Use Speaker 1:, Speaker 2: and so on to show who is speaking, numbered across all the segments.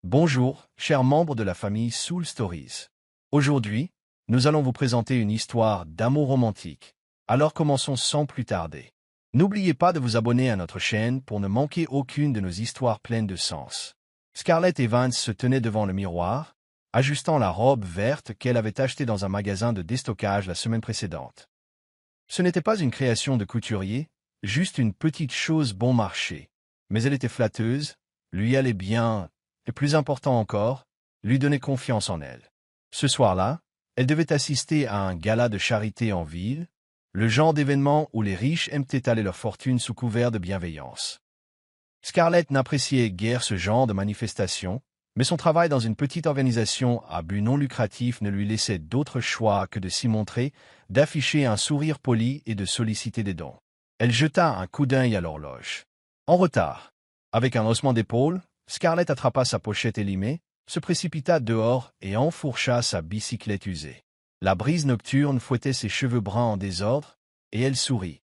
Speaker 1: Bonjour, chers membres de la famille Soul Stories. Aujourd'hui, nous allons vous présenter une histoire d'amour romantique. Alors commençons sans plus tarder. N'oubliez pas de vous abonner à notre chaîne pour ne manquer aucune de nos histoires pleines de sens. Scarlett Evans se tenait devant le miroir, ajustant la robe verte qu'elle avait achetée dans un magasin de déstockage la semaine précédente. Ce n'était pas une création de couturier, juste une petite chose bon marché. Mais elle était flatteuse, lui allait bien, et plus important encore, lui donnait confiance en elle. Ce soir-là, elle devait assister à un gala de charité en ville, le genre d'événement où les riches aiment étaler leur fortune sous couvert de bienveillance. Scarlett n'appréciait guère ce genre de manifestation, mais son travail dans une petite organisation à but non lucratif ne lui laissait d'autre choix que de s'y montrer, d'afficher un sourire poli et de solliciter des dons. Elle jeta un coup d'œil à l'horloge. En retard. Avec un haussement d'épaule, Scarlett attrapa sa pochette élimée, se précipita dehors et enfourcha sa bicyclette usée. La brise nocturne fouettait ses cheveux bruns en désordre, et elle sourit.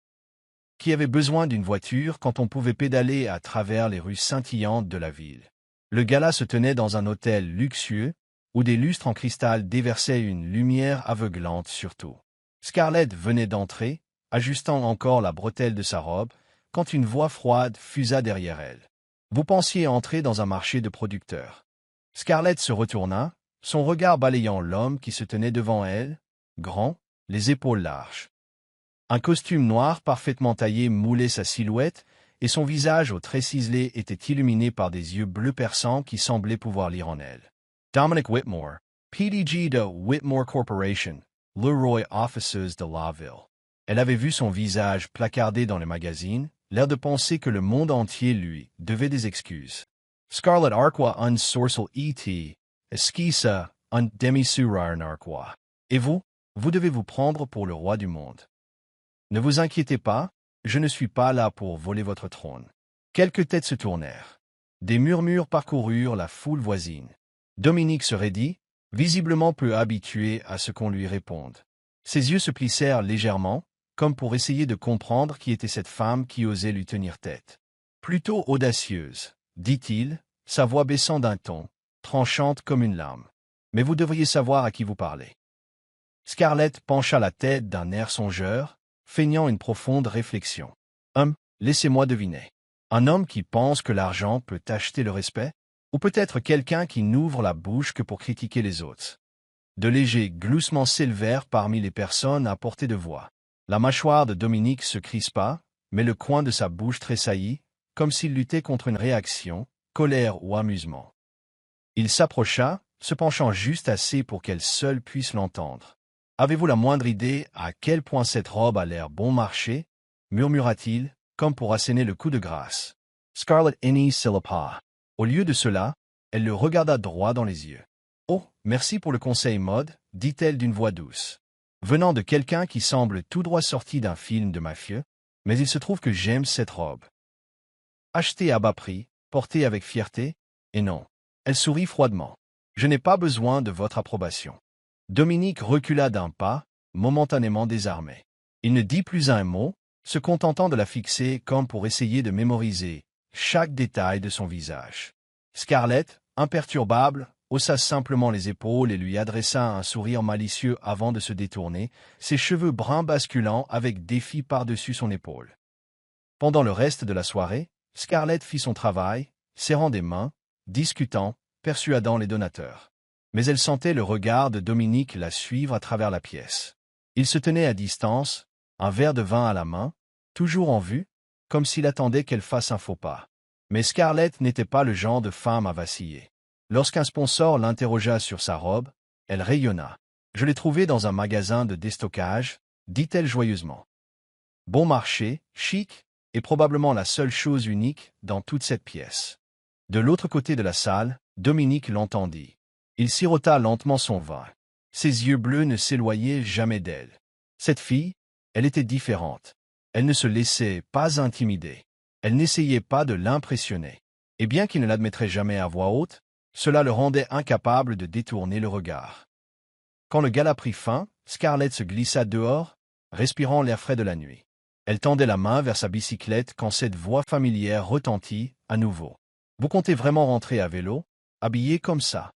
Speaker 1: Qui avait besoin d'une voiture quand on pouvait pédaler à travers les rues scintillantes de la ville? Le gala se tenait dans un hôtel luxueux, où des lustres en cristal déversaient une lumière aveuglante sur tout. Scarlett venait d'entrer, ajustant encore la bretelle de sa robe, quand une voix froide fusa derrière elle. Vous pensiez entrer dans un marché de producteurs. Scarlett se retourna, son regard balayant l'homme qui se tenait devant elle, grand, les épaules larges. Un costume noir parfaitement taillé moulait sa silhouette, et son visage aux traits ciselés était illuminé par des yeux bleus perçants qui semblaient pouvoir lire en elle. Dominic Whitmore, PDG de Whitmore Corporation, Leroy Offices de la ville. Elle avait vu son visage placardé dans les magazines, l'air de penser que le monde entier lui devait des excuses. Scarlett Arqua un sourcil et esquissa un demi-surar narquois. Et vous devez vous prendre pour le roi du monde. Ne vous inquiétez pas, je ne suis pas là pour voler votre trône. Quelques têtes se tournèrent. Des murmures parcoururent la foule voisine. Dominique se raidit, visiblement peu habitué à ce qu'on lui réponde. Ses yeux se plissèrent légèrement, comme pour essayer de comprendre qui était cette femme qui osait lui tenir tête. Plutôt audacieuse, dit-il, sa voix baissant d'un ton, tranchante comme une lame. Mais vous devriez savoir à qui vous parlez. Scarlett pencha la tête d'un air songeur, feignant une profonde réflexion. Laissez-moi deviner. Un homme qui pense que l'argent peut acheter le respect? Ou peut-être quelqu'un qui n'ouvre la bouche que pour critiquer les autres? De légers gloussements s'élevèrent parmi les personnes à portée de voix. La mâchoire de Dominique se crispa, mais le coin de sa bouche tressaillit, comme s'il luttait contre une réaction, colère ou amusement. Il s'approcha, se penchant juste assez pour qu'elle seule puisse l'entendre. « Avez-vous la moindre idée à quel point cette robe a l'air bon marché ?» murmura-t-il, comme pour asséner le coup de grâce. Scarlett henny s'éloigna. Au lieu de cela, elle le regarda droit dans les yeux. « Oh, merci pour le conseil mode, dit-elle d'une voix douce. Venant de quelqu'un qui semble tout droit sorti d'un film de mafieux, mais il se trouve que j'aime cette robe. Achetée à bas prix, portée avec fierté, et non. » Elle sourit froidement. « Je n'ai pas besoin de votre approbation. » Dominique recula d'un pas, momentanément désarmé. Il ne dit plus un mot, se contentant de la fixer comme pour essayer de mémoriser chaque détail de son visage. Scarlett, imperturbable, haussa simplement les épaules et lui adressa un sourire malicieux avant de se détourner, ses cheveux bruns basculant avec défi par-dessus son épaule. Pendant le reste de la soirée, Scarlett fit son travail, serrant des mains, discutant, persuadant les donateurs. Mais elle sentait le regard de Dominique la suivre à travers la pièce. Il se tenait à distance, un verre de vin à la main, toujours en vue, comme s'il attendait qu'elle fasse un faux pas. Mais Scarlett n'était pas le genre de femme à vaciller. Lorsqu'un sponsor l'interrogea sur sa robe, elle rayonna. « Je l'ai trouvée dans un magasin de déstockage, » dit-elle joyeusement. « Bon marché, chic, et probablement la seule chose unique dans toute cette pièce. » De l'autre côté de la salle, Dominique l'entendit. Il sirota lentement son vin. Ses yeux bleus ne s'éloignaient jamais d'elle. Cette fille, elle était différente. Elle ne se laissait pas intimider. Elle n'essayait pas de l'impressionner. Et bien qu'il ne l'admettrait jamais à voix haute, cela le rendait incapable de détourner le regard. Quand le gala prit fin, Scarlett se glissa dehors, respirant l'air frais de la nuit. Elle tendait la main vers sa bicyclette quand cette voix familière retentit, à nouveau. « Vous comptez vraiment rentrer à vélo? » habillé comme ça.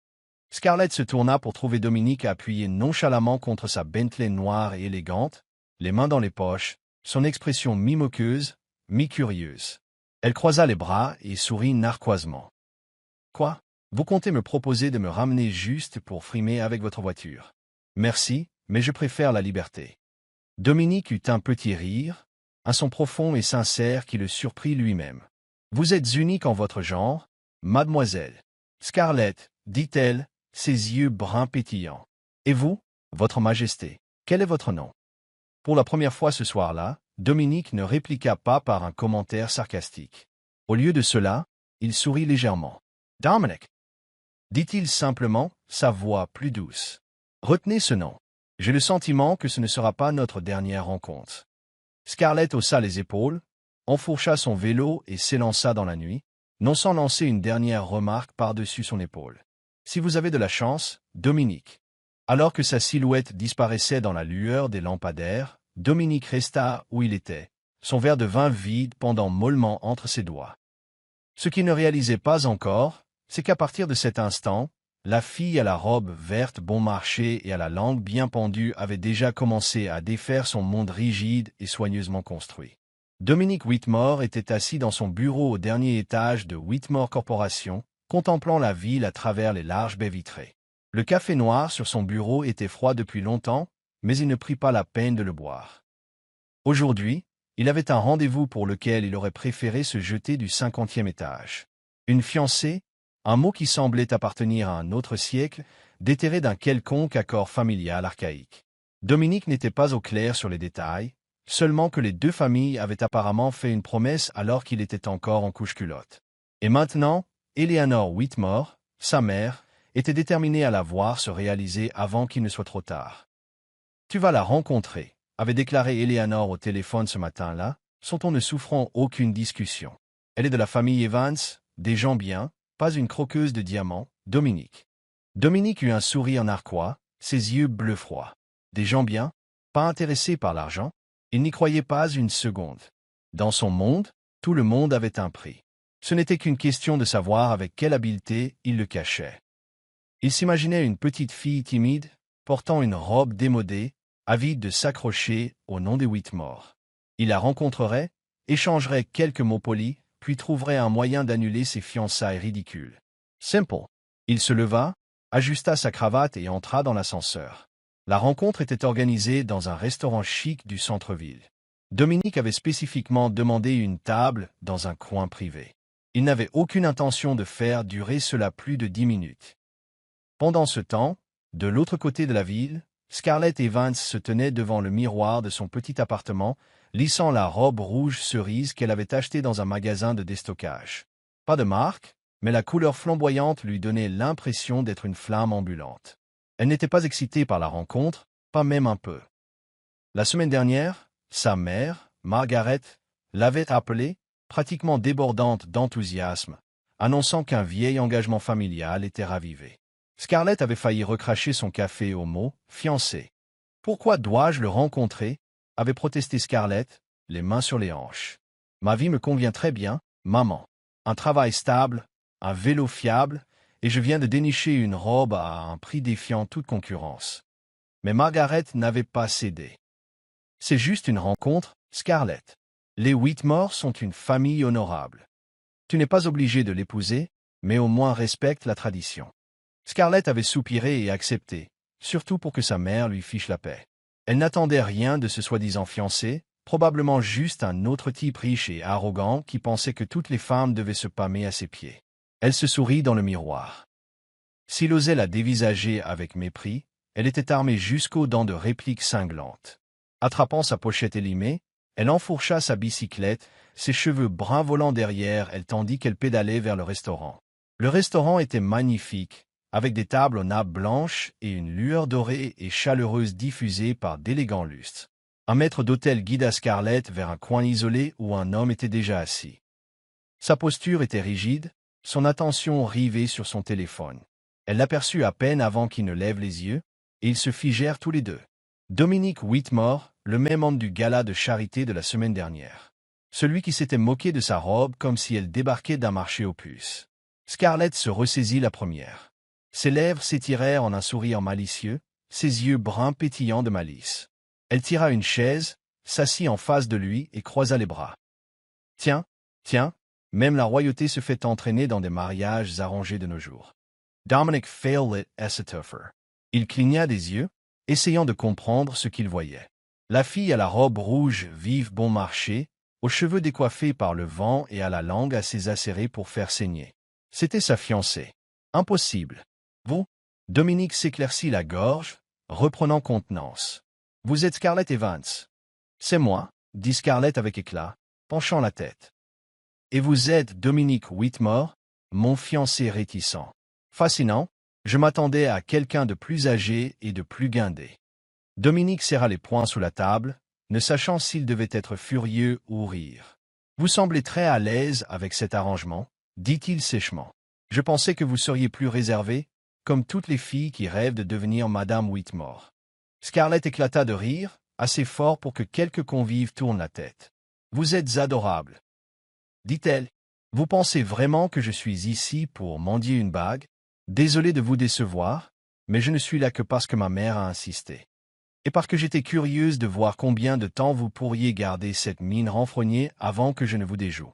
Speaker 1: Scarlett se tourna pour trouver Dominique appuyé nonchalamment contre sa Bentley noire et élégante, les mains dans les poches, son expression mi-moqueuse, mi-curieuse. Elle croisa les bras et sourit narquoisement. « Quoi? Vous comptez me proposer de me ramener juste pour frimer avec votre voiture? Merci, mais je préfère la liberté. » Dominique eut un petit rire, un son profond et sincère qui le surprit lui-même. « Vous êtes unique en votre genre, mademoiselle. » Scarlett, dit-elle, ses yeux bruns pétillants. « Et vous, votre majesté, quel est votre nom? » Pour la première fois ce soir-là, Dominique ne répliqua pas par un commentaire sarcastique. Au lieu de cela, il sourit légèrement. « Dominic, dit-il simplement, sa voix plus douce. Retenez ce nom. J'ai le sentiment que ce ne sera pas notre dernière rencontre. » Scarlett haussa les épaules, enfourcha son vélo et s'élança dans la nuit, non sans lancer une dernière remarque par-dessus son épaule. « Si vous avez de la chance, Dominique. » Alors que sa silhouette disparaissait dans la lueur des lampadaires, Dominique resta où il était, son verre de vin vide pendant mollement entre ses doigts. Ce qu'il ne réalisait pas encore, c'est qu'à partir de cet instant, la fille à la robe verte bon marché et à la langue bien pendue avait déjà commencé à défaire son monde rigide et soigneusement construit. Dominique Whitmore était assis dans son bureau au dernier étage de Whitmore Corporation, contemplant la ville à travers les larges baies vitrées. Le café noir sur son bureau était froid depuis longtemps, mais il ne prit pas la peine de le boire. Aujourd'hui, il avait un rendez-vous pour lequel il aurait préféré se jeter du 50e étage. Une fiancée, un mot qui semblait appartenir à un autre siècle, déterré d'un quelconque accord familial archaïque. Dominique n'était pas au clair sur les détails, seulement que les deux familles avaient apparemment fait une promesse alors qu'il était encore en couche-culotte. Et maintenant, Eleanor Whitmore, sa mère, était déterminée à la voir se réaliser avant qu'il ne soit trop tard. « Tu vas la rencontrer », avait déclaré Eleanor au téléphone ce matin-là, son ton ne souffrant aucune discussion. Elle est de la famille Evans, des gens bien, pas une croqueuse de diamants, Dominique. Dominique eut un sourire narquois, ses yeux bleus froids. Des gens bien, pas intéressés par l'argent, il n'y croyait pas une seconde. Dans son monde, tout le monde avait un prix. Ce n'était qu'une question de savoir avec quelle habileté il le cachait. Il s'imaginait une petite fille timide, portant une robe démodée, avide de s'accrocher au nom des Whitmore. Il la rencontrerait, échangerait quelques mots polis, puis trouverait un moyen d'annuler ses fiançailles ridicules. Simple. Il se leva, ajusta sa cravate et entra dans l'ascenseur. La rencontre était organisée dans un restaurant chic du centre-ville. Dominique avait spécifiquement demandé une table dans un coin privé. Il n'avait aucune intention de faire durer cela plus de 10 minutes. Pendant ce temps, de l'autre côté de la ville, Scarlett Evans se tenait devant le miroir de son petit appartement, lissant la robe rouge cerise qu'elle avait achetée dans un magasin de déstockage. Pas de marque, mais la couleur flamboyante lui donnait l'impression d'être une flamme ambulante. Elle n'était pas excitée par la rencontre, pas même un peu. La semaine dernière, sa mère, Margaret, l'avait appelée, pratiquement débordante d'enthousiasme, annonçant qu'un vieil engagement familial était ravivé. Scarlett avait failli recracher son café au mot « fiancé ». « Pourquoi dois-je le rencontrer ?» avait protesté Scarlett, les mains sur les hanches. « Ma vie me convient très bien, maman. Un travail stable, un vélo fiable, et je viens de dénicher une robe à un prix défiant toute concurrence. » Mais Margaret n'avait pas cédé. « C'est juste une rencontre, Scarlett. Les Whitmore sont une famille honorable. Tu n'es pas obligé de l'épouser, mais au moins respecte la tradition. » Scarlett avait soupiré et accepté, surtout pour que sa mère lui fiche la paix. Elle n'attendait rien de ce soi-disant fiancé, probablement juste un autre type riche et arrogant qui pensait que toutes les femmes devaient se pâmer à ses pieds. Elle se sourit dans le miroir. S'il osait la dévisager avec mépris, elle était armée jusqu'aux dents de répliques cinglantes. Attrapant sa pochette élimée, elle enfourcha sa bicyclette, ses cheveux bruns volant derrière elle tandis qu'elle pédalait vers le restaurant. Le restaurant était magnifique, avec des tables aux nappes blanches et une lueur dorée et chaleureuse diffusée par d'élégants lustres. Un maître d'hôtel guida Scarlett vers un coin isolé où un homme était déjà assis. Sa posture était rigide, son attention rivée sur son téléphone. Elle l'aperçut à peine avant qu'il ne lève les yeux, et ils se figèrent tous les deux. Dominique Whitmore, le même homme du gala de charité de la semaine dernière. Celui qui s'était moqué de sa robe comme si elle débarquait d'un marché aux puces. Scarlett se ressaisit la première. Ses lèvres s'étirèrent en un sourire malicieux, ses yeux bruns pétillants de malice. Elle tira une chaise, s'assit en face de lui et croisa les bras. Tiens, tiens, même la royauté se fait entraîner dans des mariages arrangés de nos jours. Dominic failed as a tougher. Il cligna des yeux, essayant de comprendre ce qu'il voyait. La fille à la robe rouge vive bon marché, aux cheveux décoiffés par le vent et à la langue assez acérée pour faire saigner. C'était sa fiancée. Impossible. Vous? Dominique s'éclaircit la gorge, reprenant contenance. Vous êtes Scarlett Evans. C'est moi, dit Scarlett avec éclat, penchant la tête. Et vous êtes Dominic Whitmore, mon fiancé réticent. Fascinant, je m'attendais à quelqu'un de plus âgé et de plus guindé. Dominique serra les poings sous la table, ne sachant s'il devait être furieux ou rire. Vous semblez très à l'aise avec cet arrangement, dit-il sèchement. Je pensais que vous seriez plus réservé, comme toutes les filles qui rêvent de devenir Madame Whitmore. Scarlett éclata de rire, assez fort pour que quelques convives tournent la tête. Vous êtes adorable, dit-elle. Vous pensez vraiment que je suis ici pour mendier une bague? Désolé de vous décevoir, mais je ne suis là que parce que ma mère a insisté. Et parce que j'étais curieuse de voir combien de temps vous pourriez garder cette mine renfrognée avant que je ne vous déjoue.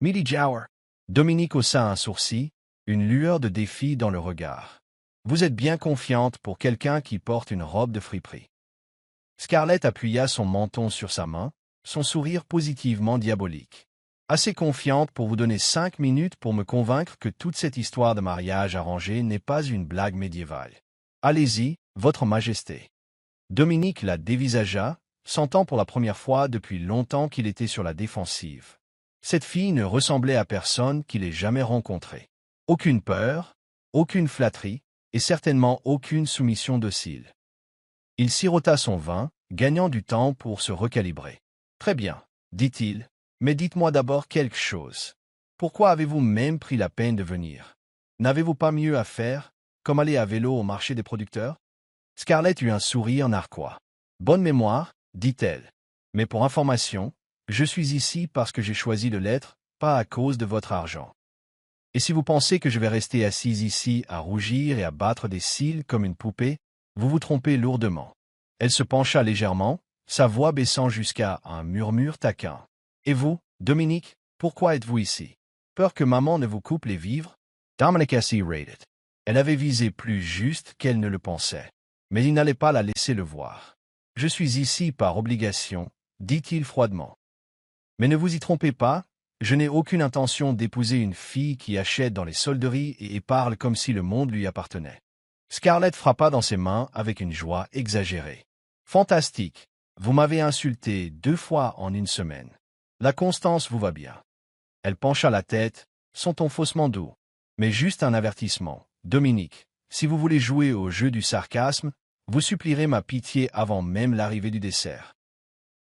Speaker 1: Millie Jower. Dominique haussa un sourcil, une lueur de défi dans le regard. Vous êtes bien confiante pour quelqu'un qui porte une robe de friperie. Scarlett appuya son menton sur sa main, son sourire positivement diabolique. Assez confiante pour vous donner 5 minutes pour me convaincre que toute cette histoire de mariage arrangé n'est pas une blague médiévale. Allez-y, Votre Majesté. Dominique la dévisagea, sentant pour la première fois depuis longtemps qu'il était sur la défensive. Cette fille ne ressemblait à personne qu'il ait jamais rencontré. Aucune peur, aucune flatterie, et certainement aucune soumission docile. Il sirota son vin, gagnant du temps pour se recalibrer. Très bien, dit-il, mais dites-moi d'abord quelque chose. Pourquoi avez-vous même pris la peine de venir? N'avez-vous pas mieux à faire, comme aller à vélo au marché des producteurs? Scarlett eut un sourire narquois. Bonne mémoire, dit-elle. Mais pour information, je suis ici parce que j'ai choisi de l'être, pas à cause de votre argent. Et si vous pensez que je vais rester assise ici à rougir et à battre des cils comme une poupée, vous vous trompez lourdement. Elle se pencha légèrement, sa voix baissant jusqu'à un murmure taquin. Et vous, Dominique, pourquoi êtes-vous ici? Peur que maman ne vous coupe les vivres? Dominic assis rated. Elle avait visé plus juste qu'elle ne le pensait. Mais il n'allait pas la laisser le voir. Je suis ici par obligation, dit-il froidement. Mais ne vous y trompez pas, je n'ai aucune intention d'épouser une fille qui achète dans les solderies et parle comme si le monde lui appartenait. Scarlett frappa dans ses mains avec une joie exagérée. Fantastique, vous m'avez insulté 2 fois en une semaine. La constance vous va bien. Elle pencha la tête, son ton faussement doux. Mais juste un avertissement, Dominique, si vous voulez jouer au jeu du sarcasme, vous supplierez ma pitié avant même l'arrivée du dessert.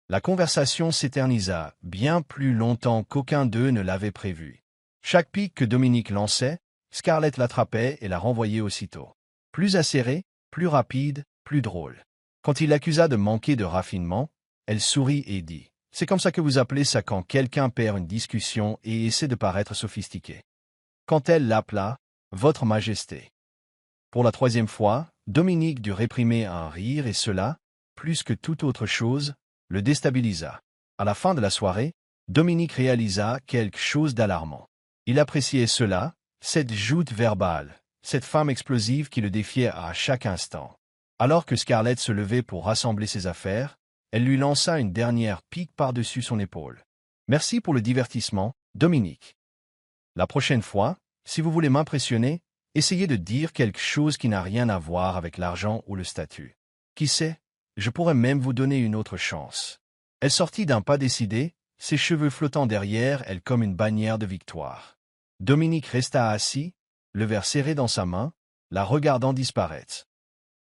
Speaker 1: La conversation s'éternisa bien plus longtemps qu'aucun d'eux ne l'avait prévu. Chaque pique que Dominique lançait, Scarlett l'attrapait et la renvoyait aussitôt. Plus acérée, plus rapide, plus drôle. Quand il l'accusa de manquer de raffinement, elle sourit et dit « C'est comme ça que vous appelez ça quand quelqu'un perd une discussion et essaie de paraître sophistiqué. » Quand elle l'appela « Votre Majesté ». Pour la 3e fois, Dominique dut réprimer un rire et cela, plus que toute autre chose, le déstabilisa. À la fin de la soirée, Dominique réalisa quelque chose d'alarmant. Il appréciait cela, cette joute verbale, cette femme explosive qui le défiait à chaque instant. Alors que Scarlett se levait pour rassembler ses affaires, elle lui lança une dernière pique par-dessus son épaule. « Merci pour le divertissement, Dominique. La prochaine fois, si vous voulez m'impressionner, essayez de dire quelque chose qui n'a rien à voir avec l'argent ou le statut. Qui sait, je pourrais même vous donner une autre chance. » Elle sortit d'un pas décidé, ses cheveux flottant derrière elle comme une bannière de victoire. Dominique resta assis, le verre serré dans sa main, la regardant disparaître.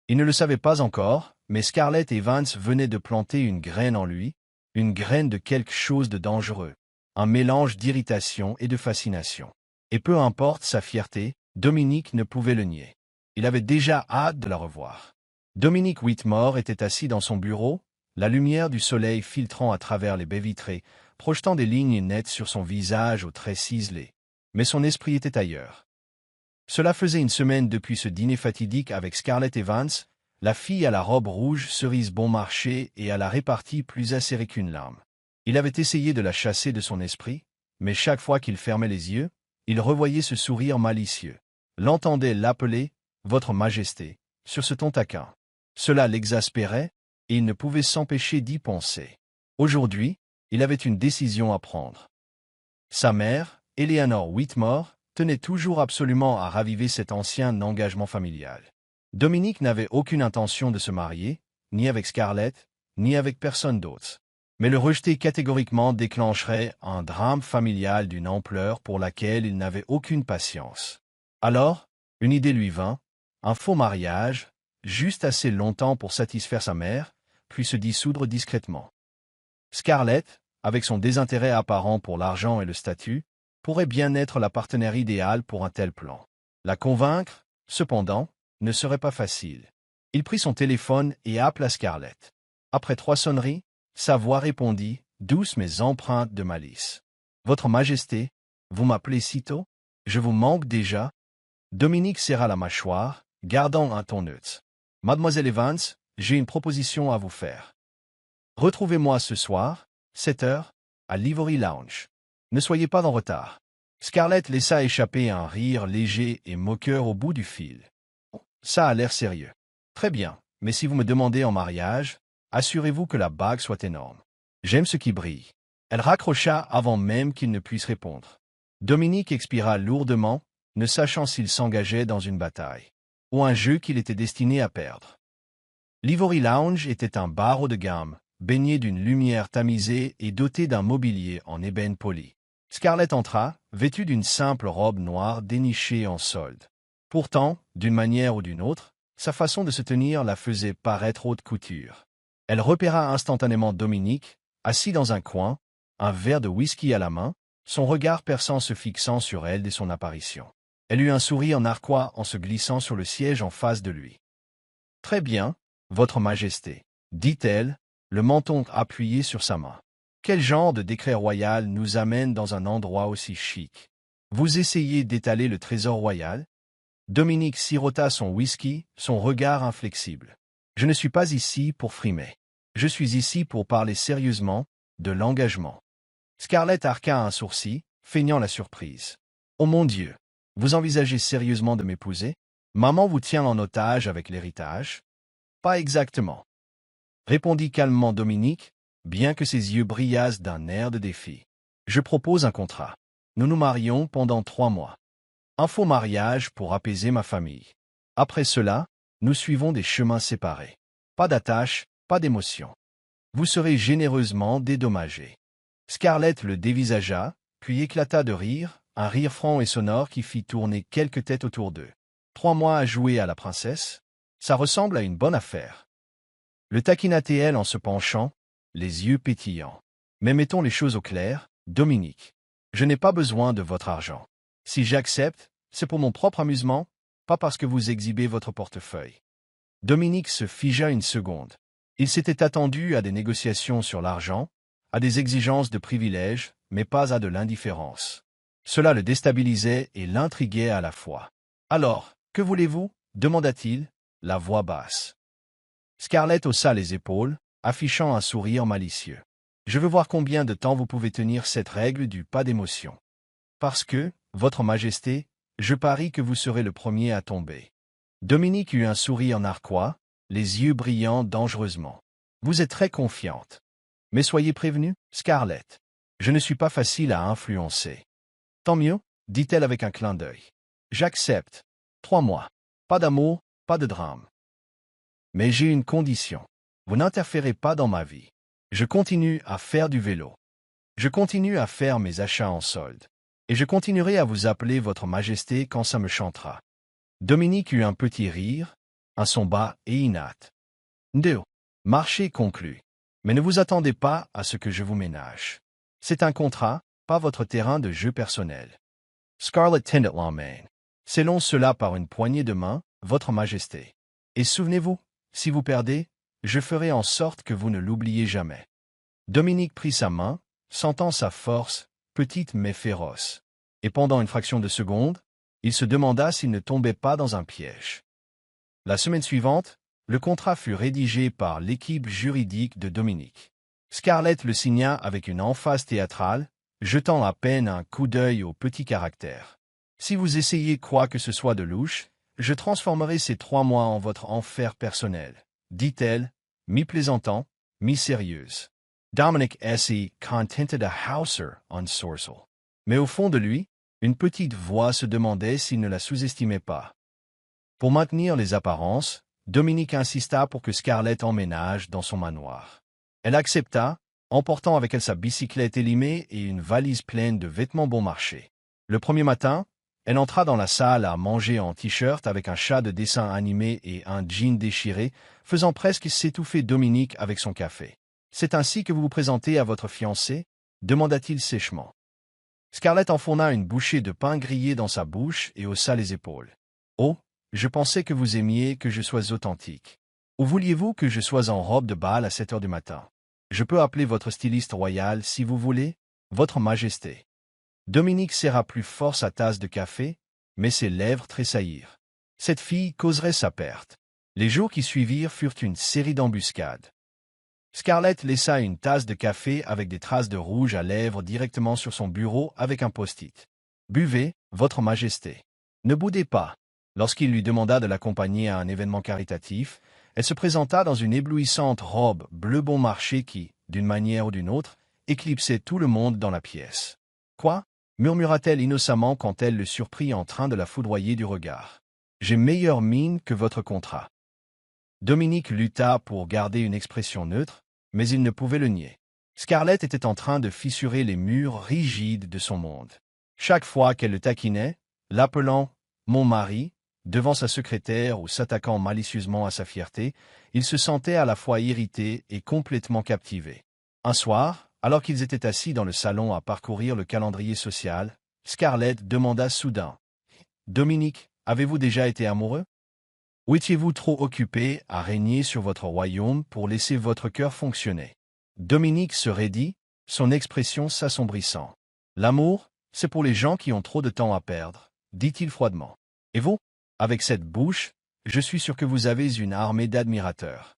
Speaker 1: Il ne le savait pas encore, mais Scarlett Evans venait de planter une graine en lui, une graine de quelque chose de dangereux, un mélange d'irritation et de fascination. Et peu importe sa fierté, Dominique ne pouvait le nier. Il avait déjà hâte de la revoir. Dominic Whitmore était assis dans son bureau, la lumière du soleil filtrant à travers les baies vitrées, projetant des lignes nettes sur son visage aux traits ciselés. mais son esprit était ailleurs. Cela faisait une semaine depuis ce dîner fatidique avec Scarlett Evans, la fille à la robe rouge cerise bon marché et à la répartie plus acérée qu'une larme. Il avait essayé de la chasser de son esprit, mais chaque fois qu'il fermait les yeux, il revoyait ce sourire malicieux, l'entendait l'appeler « Votre Majesté » sur ce ton taquin. Cela l'exaspérait, et il ne pouvait s'empêcher d'y penser. Aujourd'hui, il avait une décision à prendre. Sa mère, Eleanor Whitmore, tenait toujours absolument à raviver cet ancien engagement familial. Dominique n'avait aucune intention de se marier, ni avec Scarlett, ni avec personne d'autre. Mais le rejeter catégoriquement déclencherait un drame familial d'une ampleur pour laquelle il n'avait aucune patience. Alors, une idée lui vint, un faux mariage, juste assez longtemps pour satisfaire sa mère, puis se dissoudre discrètement. Scarlett, avec son désintérêt apparent pour l'argent et le statut, pourrait bien être la partenaire idéale pour un tel plan. La convaincre, cependant, ne serait pas facile. Il prit son téléphone et appela Scarlett. Après 3 sonneries, sa voix répondit, douce mais empreinte de malice. « Votre Majesté, vous m'appelez si tôt? Je vous manque déjà ?» Dominique serra la mâchoire, gardant un ton neutre. « Mademoiselle Evans, j'ai une proposition à vous faire. Retrouvez-moi ce soir, 7 heures, à l'Ivory Lounge. Ne soyez pas en retard. » Scarlett laissa échapper un rire léger et moqueur au bout du fil. « Ça a l'air sérieux. Très bien, mais si vous me demandez en mariage, assurez-vous que la bague soit énorme. J'aime ce qui brille. » Elle raccrocha avant même qu'il ne puisse répondre. Dominique expira lourdement, ne sachant s'il s'engageait dans une bataille ou un jeu qu'il était destiné à perdre. L'Ivory Lounge était un bar haut de gamme, baigné d'une lumière tamisée et doté d'un mobilier en ébène poli. Scarlett entra, vêtue d'une simple robe noire dénichée en solde. Pourtant, d'une manière ou d'une autre, sa façon de se tenir la faisait paraître haute couture. Elle repéra instantanément Dominique, assis dans un coin, un verre de whisky à la main, son regard perçant se fixant sur elle dès son apparition. Elle eut un sourire narquois en se glissant sur le siège en face de lui. « Très bien, Votre Majesté, » dit-elle, le menton appuyé sur sa main. « Quel genre de décret royal nous amène dans un endroit aussi chic? Vous essayez d'étaler le trésor royal? » Dominique sirota son whisky, son regard inflexible. « Je ne suis pas ici pour frimer. Je suis ici pour parler sérieusement de l'engagement. » Scarlett arqua un sourcil, feignant la surprise. « Oh mon Dieu! Vous envisagez sérieusement de m'épouser? Maman vous tient en otage avec l'héritage? » « Pas exactement. » répondit calmement Dominique, bien que ses yeux brillassent d'un air de défi. « Je propose un contrat. Nous nous marions pendant 3 mois. Un faux mariage pour apaiser ma famille. Après cela, nous suivons des chemins séparés. Pas d'attache, pas d'émotion. Vous serez généreusement dédommagé. » Scarlett le dévisagea, puis éclata de rire, un rire franc et sonore qui fit tourner quelques têtes autour d'eux. 3 mois à jouer à la princesse? Ça ressemble à une bonne affaire. Le taquina-t-elle en se penchant, les yeux pétillants. Mais mettons les choses au clair, Dominique. Je n'ai pas besoin de votre argent. Si j'accepte, c'est pour mon propre amusement, pas parce que vous exhibez votre portefeuille. Dominique se figea une seconde. Il s'était attendu à des négociations sur l'argent, à des exigences de privilèges, mais pas à de l'indifférence. Cela le déstabilisait et l'intriguait à la fois. « Alors, que voulez-vous » demanda-t-il, la voix basse. Scarlett haussa les épaules, affichant un sourire malicieux. « Je veux voir combien de temps vous pouvez tenir cette règle du pas d'émotion. Parce que, Votre Majesté, je parie que vous serez le premier à tomber. » Dominique eut un sourire narquois, les yeux brillant dangereusement. « Vous êtes très confiante. Mais soyez prévenue, Scarlett. Je ne suis pas facile à influencer. »« Tant mieux, » dit-elle avec un clin d'œil. « J'accepte. 3 mois. Pas d'amour, pas de drame. Mais j'ai une condition. Vous n'interférez pas dans ma vie. Je continue à faire du vélo. Je continue à faire mes achats en solde. Et je continuerai à vous appeler Votre Majesté quand ça me chantera. » Dominique eut un petit rire, un son bas et inate. « Deux. Marché conclu. Mais ne vous attendez pas à ce que je vous ménage. C'est un contrat, pas votre terrain de jeu personnel. » Scarlett tendit la main. « Scellons cela par une poignée de main, Votre Majesté. Et souvenez-vous, si vous perdez, je ferai en sorte que vous ne l'oubliez jamais. » Dominique prit sa main, sentant sa force, petite mais féroce. et pendant une fraction de seconde, il se demanda s'il ne tombait pas dans un piège. La semaine suivante, le contrat fut rédigé par l'équipe juridique de Dominique. Scarlett le signa avec une emphase théâtrale, jetant à peine un coup d'œil aux petits caractères. « Si vous essayez quoi que ce soit de louche, je transformerai ces 3 mois en votre enfer personnel, » dit-elle, mi-plaisantant, mi-sérieuse. Dominic S.E. contented a Hauser on Sorcel. Mais au fond de lui, une petite voix se demandait s'il ne la sous-estimait pas. Pour maintenir les apparences, Dominique insista pour que Scarlett emménage dans son manoir. Elle accepta, emportant avec elle sa bicyclette élimée et une valise pleine de vêtements bon marché. Le premier matin, elle entra dans la salle à manger en t-shirt avec un chat de dessin animé et un jean déchiré, faisant presque s'étouffer Dominique avec son café. « C'est ainsi que vous vous présentez à votre fiancé » demanda-t-il sèchement. Scarlett enfourna une bouchée de pain grillé dans sa bouche et haussa les épaules. « Oh, je pensais que vous aimiez que je sois authentique. Ou vouliez-vous que je sois en robe de bal à 7 heures du matin? Je peux appeler votre styliste royal si vous voulez, Votre Majesté. » Dominique serra plus fort sa tasse de café, mais ses lèvres tressaillirent. Cette fille causerait sa perte. Les jours qui suivirent furent une série d'embuscades. Scarlett laissa une tasse de café avec des traces de rouge à lèvres directement sur son bureau avec un post-it. « Buvez, Votre Majesté. Ne boudez pas. » Lorsqu'il lui demanda de l'accompagner à un événement caritatif, elle se présenta dans une éblouissante robe bleu bon marché qui, d'une manière ou d'une autre, éclipsait tout le monde dans la pièce. « Quoi ?» murmura-t-elle innocemment quand elle le surprit en train de la foudroyer du regard. « J'ai meilleure mine que votre contrat. » Dominique lutta pour garder une expression neutre, mais il ne pouvait le nier. Scarlett était en train de fissurer les murs rigides de son monde. Chaque fois qu'elle le taquinait, l'appelant « mon mari », devant sa secrétaire ou s'attaquant malicieusement à sa fierté, il se sentait à la fois irrité et complètement captivé. Un soir, alors qu'ils étaient assis dans le salon à parcourir le calendrier social, Scarlett demanda soudain « Dominique, avez-vous déjà été amoureux? Ou étiez-vous trop occupé à régner sur votre royaume pour laisser votre cœur fonctionner ?» Dominique se raidit, son expression s'assombrissant. « L'amour, c'est pour les gens qui ont trop de temps à perdre, » dit-il froidement. « Et vous? Avec cette bouche, je suis sûr que vous avez une armée d'admirateurs. »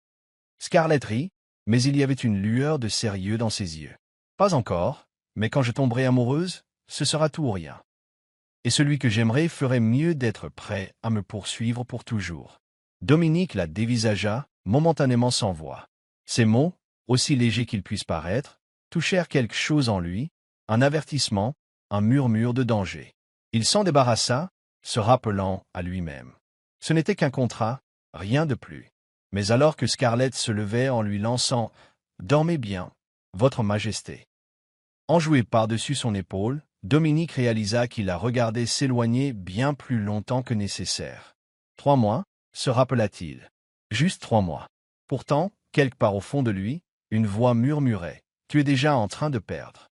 Speaker 1: Scarlett rit, mais il y avait une lueur de sérieux dans ses yeux. « Pas encore, mais quand je tomberai amoureuse, ce sera tout ou rien. Et celui que j'aimerais ferait mieux d'être prêt à me poursuivre pour toujours. » Dominique la dévisagea, momentanément sans voix. Ces mots, aussi légers qu'ils puissent paraître, touchèrent quelque chose en lui, un avertissement, un murmure de danger. Il s'en débarrassa, se rappelant à lui-même. Ce n'était qu'un contrat, rien de plus. Mais alors que Scarlett se levait en lui lançant « Dormez bien, Votre Majesté », enjoué par-dessus son épaule, Dominique réalisa qu'il la regardait s'éloigner bien plus longtemps que nécessaire. 3 mois, se rappela-t-il. Juste 3 mois. Pourtant, quelque part au fond de lui, une voix murmurait « Tu es déjà en train de perdre. »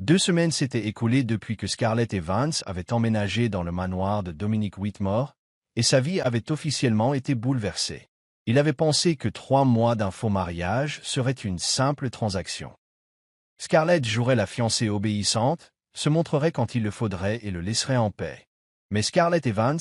Speaker 1: 2 semaines s'étaient écoulées depuis que Scarlett et Vance avaient emménagé dans le manoir de Dominic Whitmore, et sa vie avait officiellement été bouleversée. Il avait pensé que 3 mois d'un faux mariage seraient une simple transaction. Scarlett jouerait la fiancée obéissante, se montrerait quand il le faudrait et le laisserait en paix. Mais Scarlett Evans,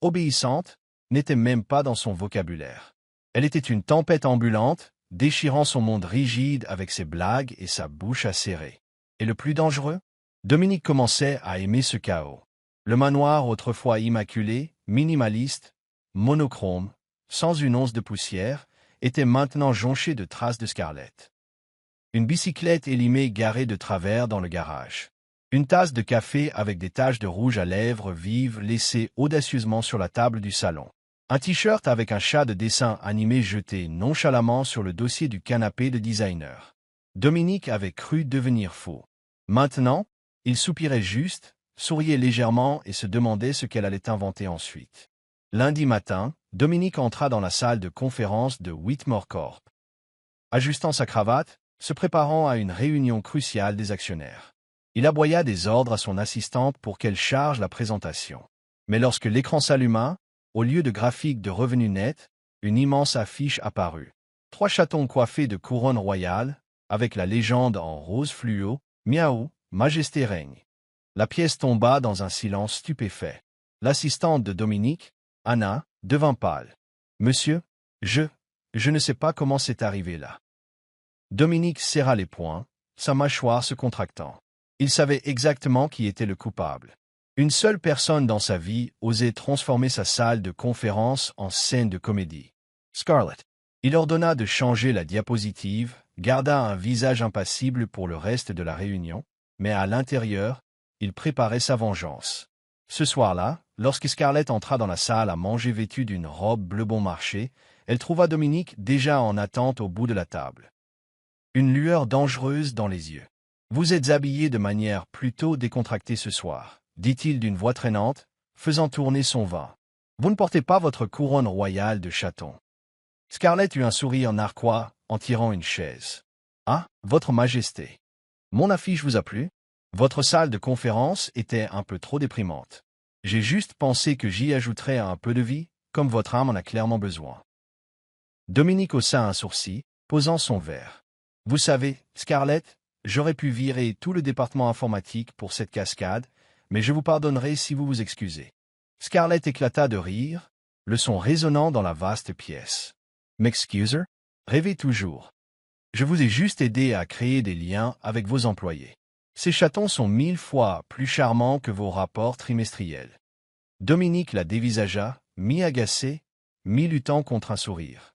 Speaker 1: obéissante, n'était même pas dans son vocabulaire. Elle était une tempête ambulante, déchirant son monde rigide avec ses blagues et sa bouche acérée. Et le plus dangereux? Dominique commençait à aimer ce chaos. Le manoir autrefois immaculé, minimaliste, monochrome, sans une once de poussière, était maintenant jonché de traces de Scarlett. Une bicyclette élimée garée de travers dans le garage. Une tasse de café avec des taches de rouge à lèvres vives laissées audacieusement sur la table du salon. Un t-shirt avec un chat de dessin animé jeté nonchalamment sur le dossier du canapé de designer. Dominique avait cru devenir fou. Maintenant, il soupirait juste, souriait légèrement et se demandait ce qu'elle allait inventer ensuite. Lundi matin, Dominique entra dans la salle de conférence de Whitmore Corp. Ajustant sa cravate, se préparant à une réunion cruciale des actionnaires. Il aboya des ordres à son assistante pour qu'elle charge la présentation. Mais lorsque l'écran s'alluma, au lieu de graphique de revenus nets, une immense affiche apparut. 3 chatons coiffés de couronnes royales, avec la légende en rose fluo, « Miaou, Majesté règne ». La pièce tomba dans un silence stupéfait. L'assistante de Dominique, Anna, devint pâle. « Monsieur, je ne sais pas comment c'est arrivé là. » Dominique serra les poings, sa mâchoire se contractant. Il savait exactement qui était le coupable. Une seule personne dans sa vie osait transformer sa salle de conférence en scène de comédie. Scarlett. Il ordonna de changer la diapositive, garda un visage impassible pour le reste de la réunion, mais à l'intérieur, il préparait sa vengeance. Ce soir-là, lorsque Scarlett entra dans la salle à manger vêtue d'une robe bleu bon marché, elle trouva Dominique déjà en attente au bout de la table. Une lueur dangereuse dans les yeux. « Vous êtes habillé de manière plutôt décontractée ce soir, » dit-il d'une voix traînante, faisant tourner son vin. « Vous ne portez pas votre couronne royale de chaton. » Scarlett eut un sourire narquois en tirant une chaise. « Ah, votre majesté. Mon affiche vous a plu? Votre salle de conférence était un peu trop déprimante. J'ai juste pensé que j'y ajouterais un peu de vie, comme votre âme en a clairement besoin. » Dominique haussa un sourcil, posant son verre. « Vous savez, Scarlett, j'aurais pu virer tout le département informatique pour cette cascade, mais je vous pardonnerai si vous vous excusez. » Scarlett éclata de rire, le son résonnant dans la vaste pièce. « M'excuser? Rêvez toujours. Je vous ai juste aidé à créer des liens avec vos employés. Ces chatons sont 1000 fois plus charmants que vos rapports trimestriels. » Dominique la dévisagea, mi-agacée, mi-luttant contre un sourire.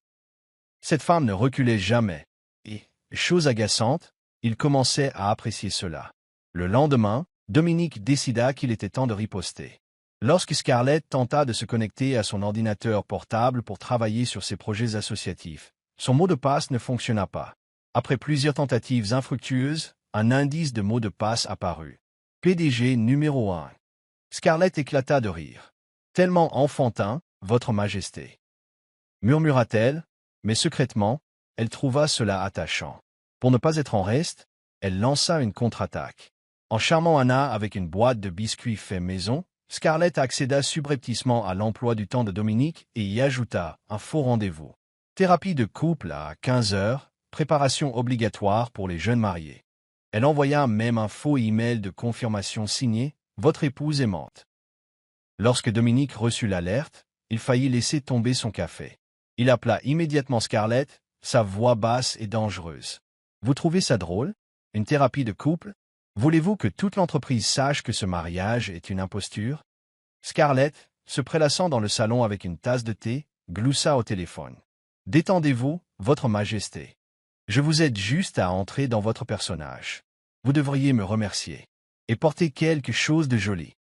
Speaker 1: Cette femme ne reculait jamais, et, chose agaçante, il commençait à apprécier cela. Le lendemain, Dominique décida qu'il était temps de riposter. Lorsque Scarlett tenta de se connecter à son ordinateur portable pour travailler sur ses projets associatifs, son mot de passe ne fonctionna pas. Après plusieurs tentatives infructueuses, un indice de mot de passe apparut. PDG numéro 1. Scarlett éclata de rire. « Tellement enfantin, votre majesté. » murmura-t-elle, mais secrètement, elle trouva cela attachant. Pour ne pas être en reste, elle lança une contre-attaque. En charmant Anna avec une boîte de biscuits faits maison, Scarlett accéda subrepticement à l'emploi du temps de Dominique et y ajouta un faux rendez-vous. Thérapie de couple à 15 heures, préparation obligatoire pour les jeunes mariés. Elle envoya même un faux email de confirmation signé « Votre épouse aimante ». Lorsque Dominique reçut l'alerte, il faillit laisser tomber son café. Il appela immédiatement Scarlett, sa voix basse et dangereuse. « Vous trouvez ça drôle? Une thérapie de couple? Voulez-vous que toute l'entreprise sache que ce mariage est une imposture? » Scarlett, se prélassant dans le salon avec une tasse de thé, gloussa au téléphone. « Détendez-vous, votre majesté. Je vous aide juste à entrer dans votre personnage. Vous devriez me remercier. Et porter quelque chose de joli. »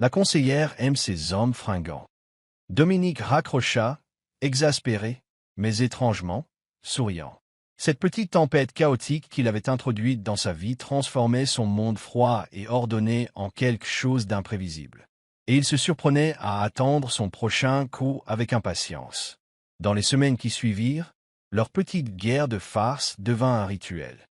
Speaker 1: La conseillère aime ces hommes fringants. Dominique raccrocha, exaspéré, mais étrangement, souriant. Cette petite tempête chaotique qu'il avait introduite dans sa vie transformait son monde froid et ordonné en quelque chose d'imprévisible. Et il se surprenait à attendre son prochain coup avec impatience. Dans les semaines qui suivirent, leur petite guerre de farce devint un rituel.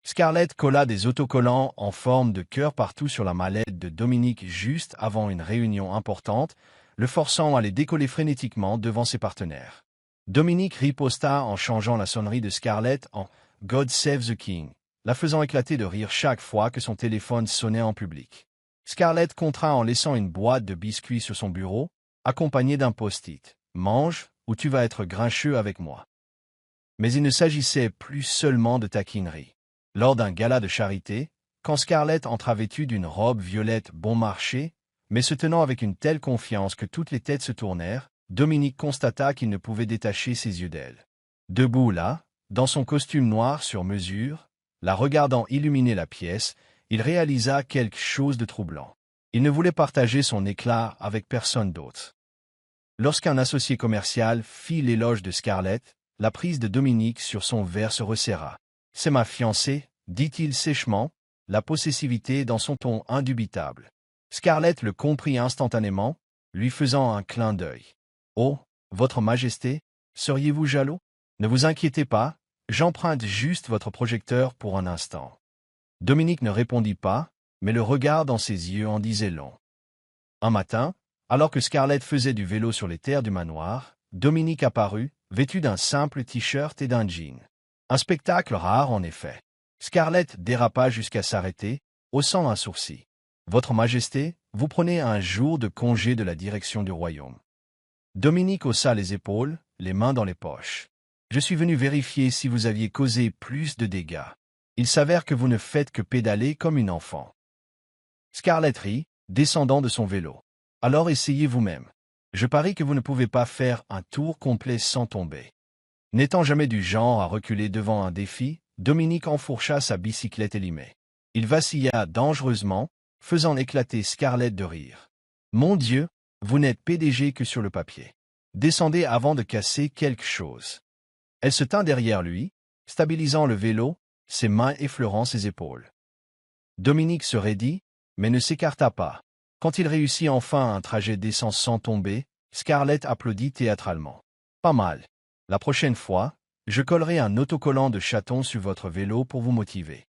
Speaker 1: Scarlett colla des autocollants en forme de cœur partout sur la mallette de Dominique juste avant une réunion importante, le forçant à les décoller frénétiquement devant ses partenaires. Dominique riposta en changeant la sonnerie de Scarlett en « God Save the King », la faisant éclater de rire chaque fois que son téléphone sonnait en public. Scarlett contraint en laissant une boîte de biscuits sur son bureau, accompagnée d'un post-it « Mange, ou tu vas être grincheux avec moi ». Mais il ne s'agissait plus seulement de taquinerie. Lors d'un gala de charité, quand Scarlett entra vêtue d'une robe violette bon marché, mais se tenant avec une telle confiance que toutes les têtes se tournèrent, Dominique constata qu'il ne pouvait détacher ses yeux d'elle. Debout là, dans son costume noir sur mesure, la regardant illuminer la pièce, il réalisa quelque chose de troublant. Il ne voulait partager son éclat avec personne d'autre. Lorsqu'un associé commercial fit l'éloge de Scarlett, la prise de Dominique sur son verre se resserra. « C'est ma fiancée », dit-il sèchement, la possessivité dans son ton indubitable. Scarlett le comprit instantanément, lui faisant un clin d'œil. « Oh, votre majesté, seriez-vous jaloux? Ne vous inquiétez pas, j'emprunte juste votre projecteur pour un instant. » Dominique ne répondit pas, mais le regard dans ses yeux en disait long. Un matin, alors que Scarlett faisait du vélo sur les terres du manoir, Dominique apparut, vêtu d'un simple t-shirt et d'un jean. Un spectacle rare en effet. Scarlett dérapa jusqu'à s'arrêter, haussant un sourcil. Votre Majesté, vous prenez un jour de congé de la direction du royaume. Dominique haussa les épaules, les mains dans les poches. Je suis venu vérifier si vous aviez causé plus de dégâts. Il s'avère que vous ne faites que pédaler comme une enfant. Scarlett rit, descendant de son vélo. Alors essayez vous-même. Je parie que vous ne pouvez pas faire un tour complet sans tomber. N'étant jamais du genre à reculer devant un défi, Dominique enfourcha sa bicyclette élimée. Il vacilla dangereusement, faisant éclater Scarlett de rire. « Mon Dieu, vous n'êtes PDG que sur le papier. Descendez avant de casser quelque chose. » Elle se tint derrière lui, stabilisant le vélo, ses mains effleurant ses épaules. Dominique se raidit, mais ne s'écarta pas. Quand il réussit enfin un trajet décent sans tomber, Scarlett applaudit théâtralement. « Pas mal. La prochaine fois, je collerai un autocollant de chaton sur votre vélo pour vous motiver. »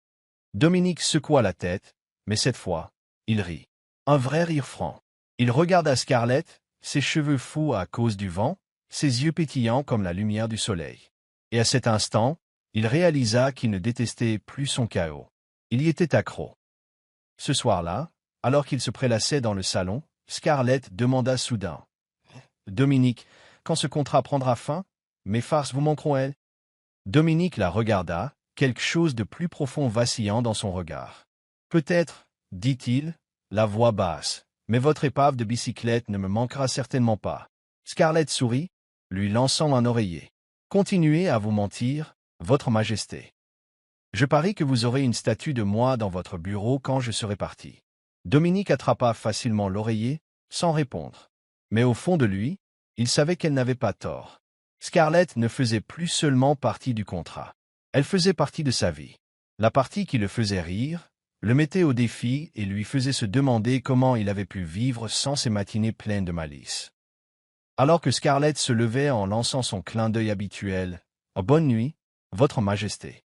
Speaker 1: Dominique secoua la tête, mais cette fois, il rit. Un vrai rire franc. Il regarda Scarlett, ses cheveux fous à cause du vent, ses yeux pétillants comme la lumière du soleil. Et à cet instant, il réalisa qu'il ne détestait plus son chaos. Il y était accro. Ce soir-là, alors qu'il se prélassait dans le salon, Scarlett demanda soudain. « Dominique, quand ce contrat prendra fin, mes farces vous manqueront-elles » Dominique la regarda, quelque chose de plus profond vacillant dans son regard. « Peut-être, dit-il, la voix basse, mais votre épave de bicyclette ne me manquera certainement pas. » Scarlett sourit, lui lançant un oreiller. « Continuez à vous mentir, votre Majesté. Je parie que vous aurez une statue de moi dans votre bureau quand je serai parti. » Dominique attrapa facilement l'oreiller, sans répondre. Mais au fond de lui, il savait qu'elle n'avait pas tort. Scarlett ne faisait plus seulement partie du contrat. Elle faisait partie de sa vie. La partie qui le faisait rire, le mettait au défi et lui faisait se demander comment il avait pu vivre sans ces matinées pleines de malice. Alors que Scarlett se levait en lançant son clin d'œil habituel, « Bonne nuit, votre Majesté »,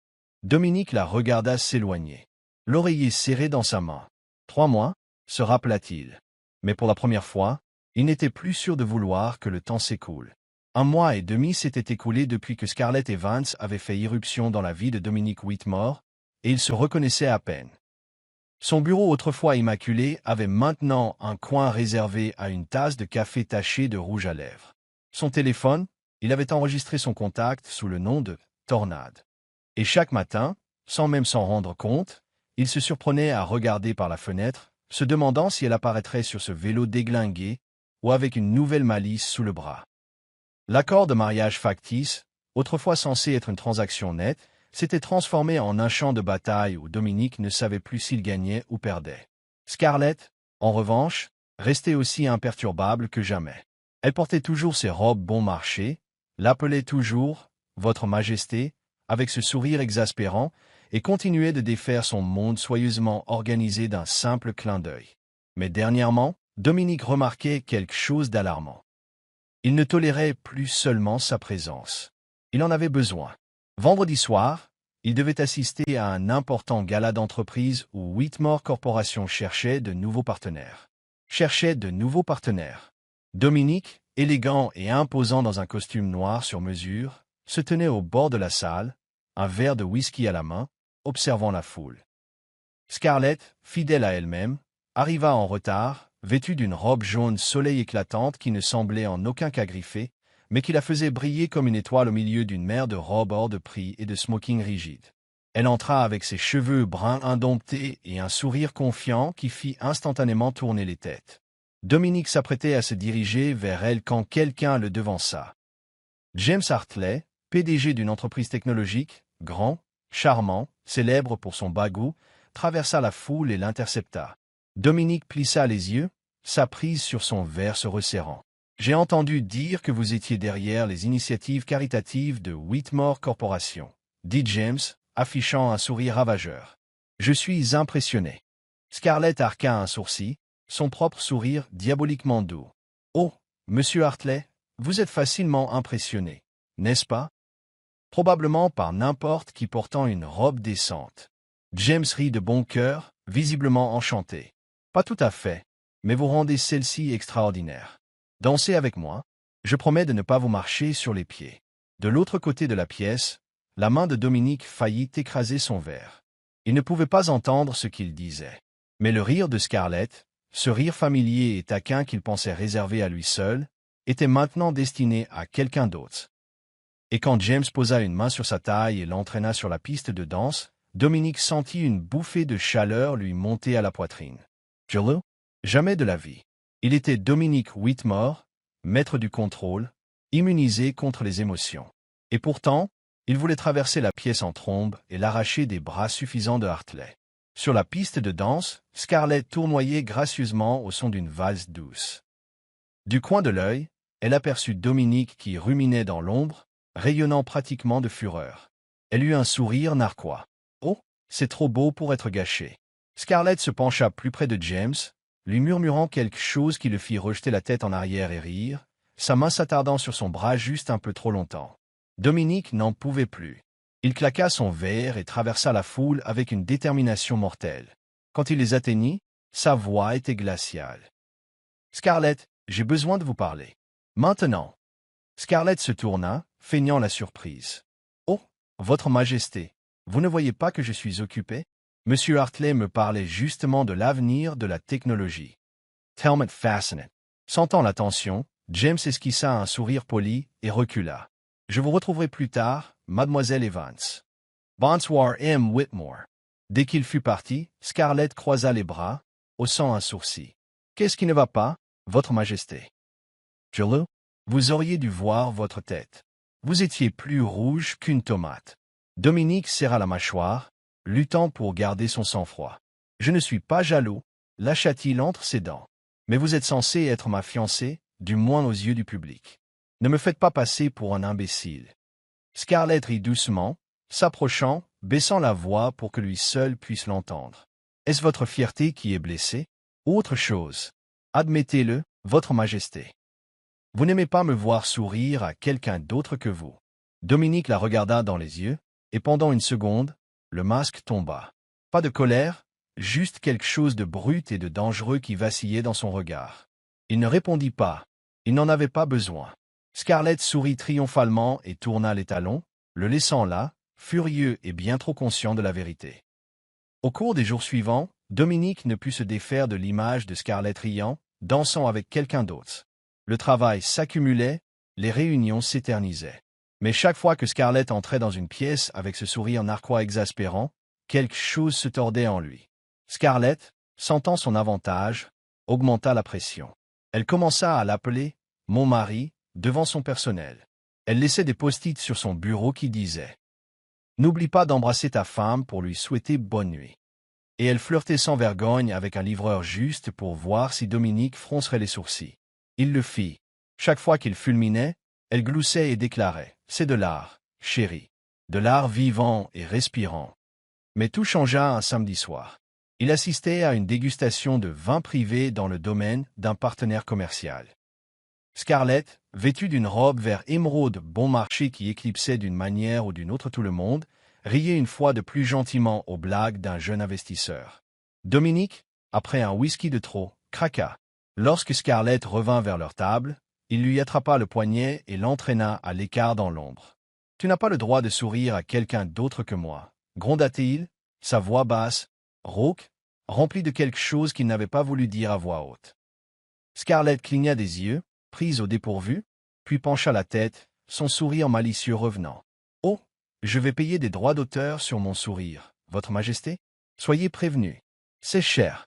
Speaker 1: Dominique la regarda s'éloigner, l'oreiller serré dans sa main. 3 mois, se rappela-t-il. Mais pour la première fois, il n'était plus sûr de vouloir que le temps s'écoule. 1 mois et demi s'était écoulé depuis que Scarlett Evans avait fait irruption dans la vie de Dominique Whitmore, et il se reconnaissait à peine. Son bureau autrefois immaculé avait maintenant un coin réservé à une tasse de café tachée de rouge à lèvres. Son téléphone, il avait enregistré son contact sous le nom de Tornade. Et chaque matin, sans même s'en rendre compte, il se surprenait à regarder par la fenêtre, se demandant si elle apparaîtrait sur ce vélo déglingué ou avec une nouvelle malice sous le bras. L'accord de mariage factice, autrefois censé être une transaction nette, s'était transformé en un champ de bataille où Dominique ne savait plus s'il gagnait ou perdait. Scarlett, en revanche, restait aussi imperturbable que jamais. Elle portait toujours ses robes bon marché, l'appelait toujours « Votre Majesté », avec ce sourire exaspérant, et continuait de défaire son monde soigneusement organisé d'un simple clin d'œil. Mais dernièrement, Dominique remarquait quelque chose d'alarmant. Il ne tolérait plus seulement sa présence. Il en avait besoin. Vendredi soir, il devait assister à un important gala d'entreprise où Whitmore Corporation cherchait de nouveaux partenaires. Dominique, élégant et imposant dans un costume noir sur mesure, se tenait au bord de la salle, un verre de whisky à la main, observant la foule. Scarlett, fidèle à elle-même, arriva en retard, vêtue d'une robe jaune soleil éclatante qui ne semblait en aucun cas griffée, mais qui la faisait briller comme une étoile au milieu d'une mer de robes hors de prix et de smoking rigides. Elle entra avec ses cheveux bruns indomptés et un sourire confiant qui fit instantanément tourner les têtes. Dominique s'apprêtait à se diriger vers elle quand quelqu'un le devança. James Hartley, PDG d'une entreprise technologique, grand, charmant, célèbre pour son bagou, traversa la foule et l'intercepta. Dominique plissa les yeux, sa prise sur son verre se resserrant. « J'ai entendu dire que vous étiez derrière les initiatives caritatives de Whitmore Corporation, » dit James, affichant un sourire ravageur. « Je suis impressionné. » Scarlett arqua un sourcil, son propre sourire diaboliquement doux. « Oh, monsieur Hartley, vous êtes facilement impressionné, n'est-ce pas? Probablement par n'importe qui portant une robe décente. » James rit de bon cœur, visiblement enchanté. « Pas tout à fait, mais vous rendez celle-ci extraordinaire. Dansez avec moi, je promets de ne pas vous marcher sur les pieds. » De l'autre côté de la pièce, la main de Dominique faillit écraser son verre. Il ne pouvait pas entendre ce qu'il disait. Mais le rire de Scarlett, ce rire familier et taquin qu'il pensait réservé à lui seul, était maintenant destiné à quelqu'un d'autre. Et quand James posa une main sur sa taille et l'entraîna sur la piste de danse, Dominique sentit une bouffée de chaleur lui monter à la poitrine. Jolo? Jamais de la vie. Il était Dominique Whitmore, maître du contrôle, immunisé contre les émotions. Et pourtant, il voulait traverser la pièce en trombe et l'arracher des bras suffisants de Hartley. Sur la piste de danse, Scarlett tournoyait gracieusement au son d'une valse douce. Du coin de l'œil, elle aperçut Dominique qui ruminait dans l'ombre, rayonnant pratiquement de fureur. Elle eut un sourire narquois. « Oh, c'est trop beau pour être gâché. » Scarlett se pencha plus près de James, lui murmurant quelque chose qui le fit rejeter la tête en arrière et rire, sa main s'attardant sur son bras juste un peu trop longtemps. Dominique n'en pouvait plus. Il claqua son verre et traversa la foule avec une détermination mortelle. Quand il les atteignit, sa voix était glaciale. « Scarlett, j'ai besoin de vous parler. Maintenant. » Scarlett se tourna, feignant la surprise. « Oh, Votre Majesté, vous ne voyez pas que je suis occupé? Monsieur Hartley me parlait justement de l'avenir de la technologie. » Tellement fascinant. Sentant la tension, James esquissa un sourire poli et recula. « Je vous retrouverai plus tard, Mademoiselle Evans. »« Bonsoir, M. Whitmore. » Dès qu'il fut parti, Scarlett croisa les bras, haussant un sourcil. « Qu'est-ce qui ne va pas, Votre Majesté? »« Jolo, vous auriez dû voir votre tête. Vous étiez plus rouge qu'une tomate. » Dominique serra la mâchoire, luttant pour garder son sang-froid. « Je ne suis pas jaloux, » lâcha-t-il entre ses dents. « Mais vous êtes censé être ma fiancée, du moins aux yeux du public. Ne me faites pas passer pour un imbécile. » Scarlett rit doucement, s'approchant, baissant la voix pour que lui seul puisse l'entendre. « Est-ce votre fierté qui est blessée? Autre chose. Admettez-le, Votre Majesté. Vous n'aimez pas me voir sourire à quelqu'un d'autre que vous. » Dominique la regarda dans les yeux, et pendant une seconde, le masque tomba. Pas de colère, juste quelque chose de brut et de dangereux qui vacillait dans son regard. Il ne répondit pas. Il n'en avait pas besoin. Scarlett sourit triomphalement et tourna les talons, le laissant là, furieux et bien trop conscient de la vérité. Au cours des jours suivants, Dominique ne put se défaire de l'image de Scarlett riant, dansant avec quelqu'un d'autre. Le travail s'accumulait, les réunions s'éternisaient. Mais chaque fois que Scarlett entrait dans une pièce avec ce sourire narquois exaspérant, quelque chose se tordait en lui. Scarlett, sentant son avantage, augmenta la pression. Elle commença à l'appeler « mon mari » devant son personnel. Elle laissait des post-it sur son bureau qui disaient « N'oublie pas d'embrasser ta femme pour lui souhaiter bonne nuit. » Et elle flirtait sans vergogne avec un livreur juste pour voir si Dominique froncerait les sourcils. Il le fit. Chaque fois qu'il fulminait, elle gloussait et déclarait « C'est de l'art, chérie. De l'art vivant et respirant. » Mais tout changea un samedi soir. Il assistait à une dégustation de vin privé dans le domaine d'un partenaire commercial. Scarlett, vêtue d'une robe vert émeraude bon marché qui éclipsait d'une manière ou d'une autre tout le monde, riait une fois de plus gentiment aux blagues d'un jeune investisseur. Dominique, après un whisky de trop, craqua. Lorsque Scarlett revint vers leur table, il lui attrapa le poignet et l'entraîna à l'écart dans l'ombre. « Tu n'as pas le droit de sourire à quelqu'un d'autre que moi, » gronda-t-il, sa voix basse, rauque, remplie de quelque chose qu'il n'avait pas voulu dire à voix haute. Scarlett cligna des yeux, prise au dépourvu, puis pencha la tête, son sourire malicieux revenant. « Oh, je vais payer des droits d'auteur sur mon sourire, Votre Majesté. Soyez prévenus. C'est cher. »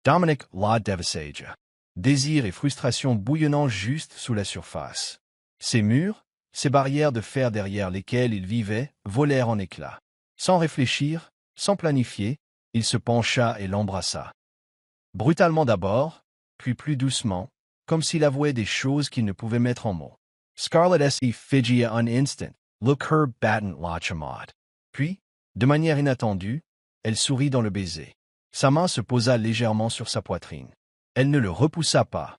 Speaker 1: Dominic la Devasaja. Désir et frustration bouillonnant juste sous la surface. Ces murs, ces barrières de fer derrière lesquelles il vivait, volèrent en éclats. Sans réfléchir, sans planifier, il se pencha et l'embrassa. Brutalement d'abord, puis plus doucement, comme s'il avouait des choses qu'il ne pouvait mettre en mots. Scarlett S.E. Figia un instant, look her batten la chamade. Puis, de manière inattendue, elle sourit dans le baiser. Sa main se posa légèrement sur sa poitrine. Elle ne le repoussa pas.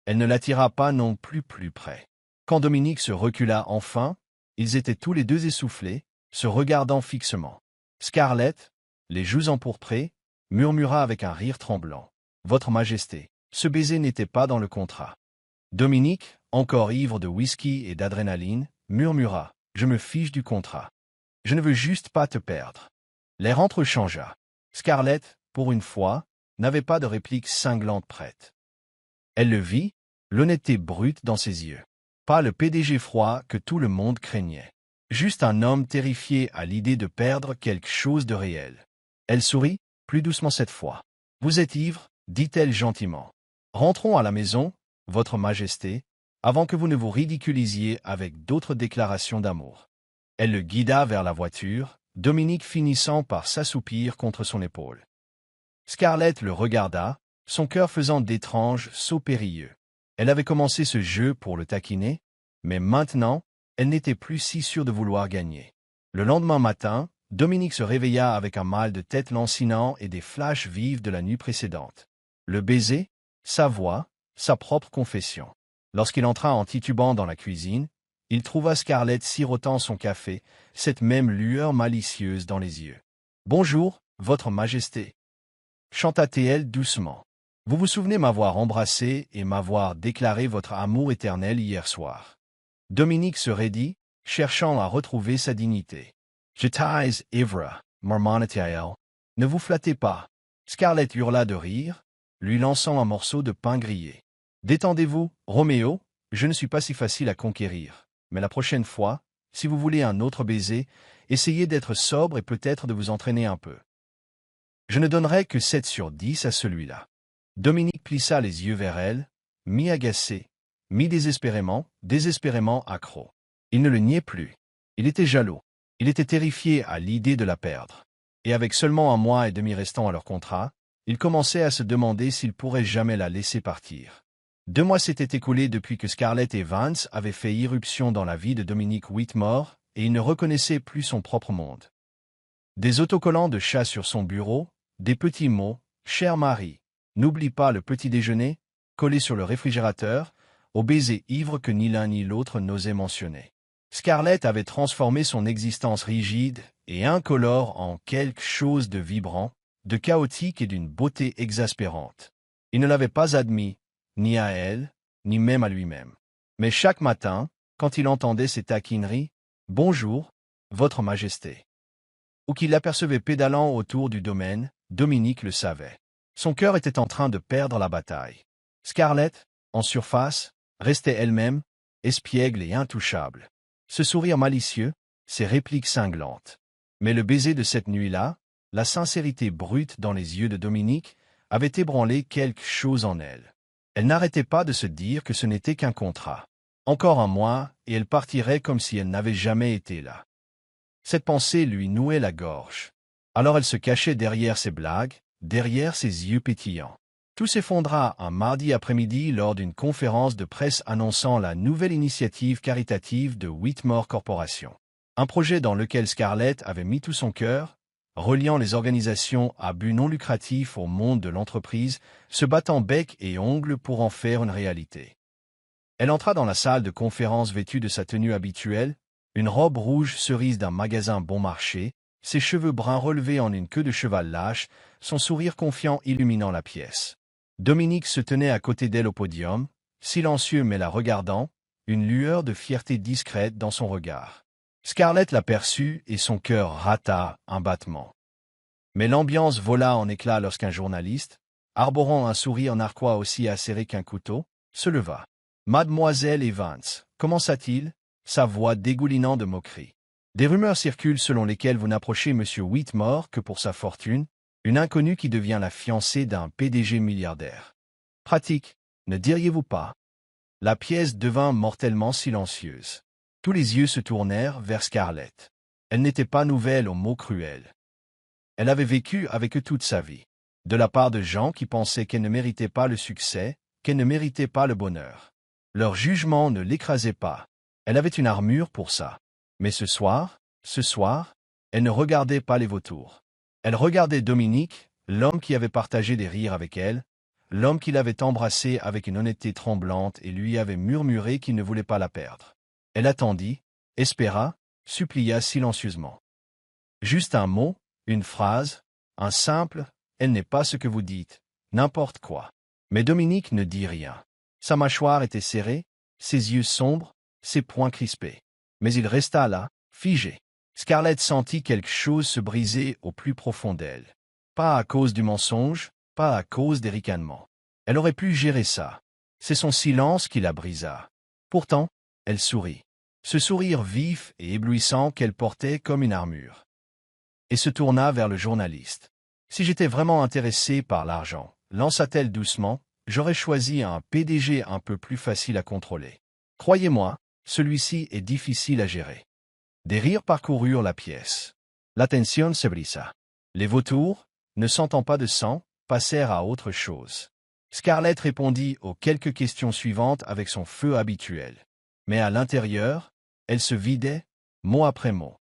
Speaker 1: Elle ne l'attira pas non plus près. Quand Dominique se recula enfin, ils étaient tous les deux essoufflés, se regardant fixement. Scarlett, les joues empourprées, murmura avec un rire tremblant. « Votre Majesté, ce baiser n'était pas dans le contrat. » Dominique, encore ivre de whisky et d'adrénaline, murmura « Je me fiche du contrat. Je ne veux juste pas te perdre. » L'air entrechangea. Scarlett, pour une fois, n'avait pas de réplique cinglante prête. Elle le vit, l'honnêteté brute dans ses yeux. Pas le PDG froid que tout le monde craignait. Juste un homme terrifié à l'idée de perdre quelque chose de réel. Elle sourit, plus doucement cette fois. « Vous êtes ivre ?» dit-elle gentiment. « Rentrons à la maison, Votre Majesté, avant que vous ne vous ridiculisiez avec d'autres déclarations d'amour. » Elle le guida vers la voiture, Dominique finissant par s'assoupir contre son épaule. Scarlett le regarda, son cœur faisant d'étranges sauts périlleux. Elle avait commencé ce jeu pour le taquiner, mais maintenant, elle n'était plus si sûre de vouloir gagner. Le lendemain matin, Dominique se réveilla avec un mal de tête lancinant et des flashs vifs de la nuit précédente. Le baiser, sa voix, sa propre confession. Lorsqu'il entra en titubant dans la cuisine, il trouva Scarlett sirotant son café, cette même lueur malicieuse dans les yeux. « Bonjour, Votre Majesté » chanta-t-elle doucement. « Vous vous souvenez m'avoir embrassé et m'avoir déclaré votre amour éternel hier soir. » Dominique se raidit, cherchant à retrouver sa dignité. « J'étais ivre, marmonna-t-elle. Ne vous flattez pas. » Scarlett hurla de rire, lui lançant un morceau de pain grillé. « Détendez-vous, Roméo, je ne suis pas si facile à conquérir. Mais la prochaine fois, si vous voulez un autre baiser, essayez d'être sobre et peut-être de vous entraîner un peu. Je ne donnerai que 7 sur 10 à celui-là. » Dominique plissa les yeux vers elle, mi-agacé, mi-désespérément, désespérément accro. Il ne le niait plus. Il était jaloux. Il était terrifié à l'idée de la perdre. Et avec seulement 1 mois et demi restant à leur contrat, il commençait à se demander s'il pourrait jamais la laisser partir. 2 mois s'étaient écoulés depuis que Scarlett et Vance avaient fait irruption dans la vie de Dominique Whitmore, et il ne reconnaissait plus son propre monde. Des autocollants de chat sur son bureau, des petits mots, « Cher Marie, n'oublie pas le petit déjeuner », collés sur le réfrigérateur, au baiser ivre que ni l'un ni l'autre n'osait mentionner. Scarlett avait transformé son existence rigide et incolore en quelque chose de vibrant, de chaotique et d'une beauté exaspérante. Il ne l'avait pas admis, ni à elle, ni même à lui-même. Mais chaque matin, quand il entendait ces taquineries, « Bonjour, Votre Majesté », ou qu'il l'apercevait pédalant autour du domaine, Dominique le savait. Son cœur était en train de perdre la bataille. Scarlett, en surface, restait elle-même, espiègle et intouchable. Ce sourire malicieux, ces répliques cinglantes. Mais le baiser de cette nuit-là, la sincérité brute dans les yeux de Dominique, avait ébranlé quelque chose en elle. Elle n'arrêtait pas de se dire que ce n'était qu'un contrat. Encore 1 mois, et elle partirait comme si elle n'avait jamais été là. Cette pensée lui nouait la gorge. Alors elle se cachait derrière ses blagues, derrière ses yeux pétillants. Tout s'effondra un mardi après-midi lors d'une conférence de presse annonçant la nouvelle initiative caritative de Whitmore Corporation. Un projet dans lequel Scarlett avait mis tout son cœur, reliant les organisations à but non lucratif au monde de l'entreprise, se battant bec et ongles pour en faire une réalité. Elle entra dans la salle de conférence vêtue de sa tenue habituelle, une robe rouge cerise d'un magasin bon marché, ses cheveux bruns relevés en une queue de cheval lâche, son sourire confiant illuminant la pièce. Dominique se tenait à côté d'elle au podium, silencieux mais la regardant, une lueur de fierté discrète dans son regard. Scarlett l'aperçut et son cœur rata un battement. Mais l'ambiance vola en éclats lorsqu'un journaliste, arborant un sourire narquois aussi acéré qu'un couteau, se leva. « Mademoiselle Evans, commença-t-il, sa voix dégoulinant de moquerie. Des rumeurs circulent selon lesquelles vous n'approchez M. Whitmore que pour sa fortune, une inconnue qui devient la fiancée d'un PDG milliardaire. Pratique, ne diriez-vous pas? » La pièce devint mortellement silencieuse. Tous les yeux se tournèrent vers Scarlett. Elle n'était pas nouvelle aux mots cruels. Elle avait vécu avec eux toute sa vie, de la part de gens qui pensaient qu'elle ne méritait pas le succès, qu'elle ne méritait pas le bonheur. Leur jugement ne l'écrasait pas. Elle avait une armure pour ça. Mais ce soir, elle ne regardait pas les vautours. Elle regardait Dominique, l'homme qui avait partagé des rires avec elle, l'homme qui l'avait embrassée avec une honnêteté tremblante et lui avait murmuré qu'il ne voulait pas la perdre. Elle attendit, espéra, supplia silencieusement. Juste un mot, une phrase, un simple « elle n'est pas ce que vous dites », n'importe quoi. Mais Dominique ne dit rien. Sa mâchoire était serrée, ses yeux sombres, ses poings crispés. Mais il resta là, figé. Scarlett sentit quelque chose se briser au plus profond d'elle. Pas à cause du mensonge, pas à cause des ricanements. Elle aurait pu gérer ça. C'est son silence qui la brisa. Pourtant, elle sourit. Ce sourire vif et éblouissant qu'elle portait comme une armure. Et se tourna vers le journaliste. Si j'étais vraiment intéressé par l'argent, lança-t-elle doucement, j'aurais choisi un PDG un peu plus facile à contrôler. Croyez-moi, celui-ci est difficile à gérer. Des rires parcoururent la pièce. L'attention se brisa. Les vautours, ne sentant pas de sang, passèrent à autre chose. Scarlett répondit aux quelques questions suivantes avec son feu habituel. Mais à l'intérieur, elle se vidait, mot après mot.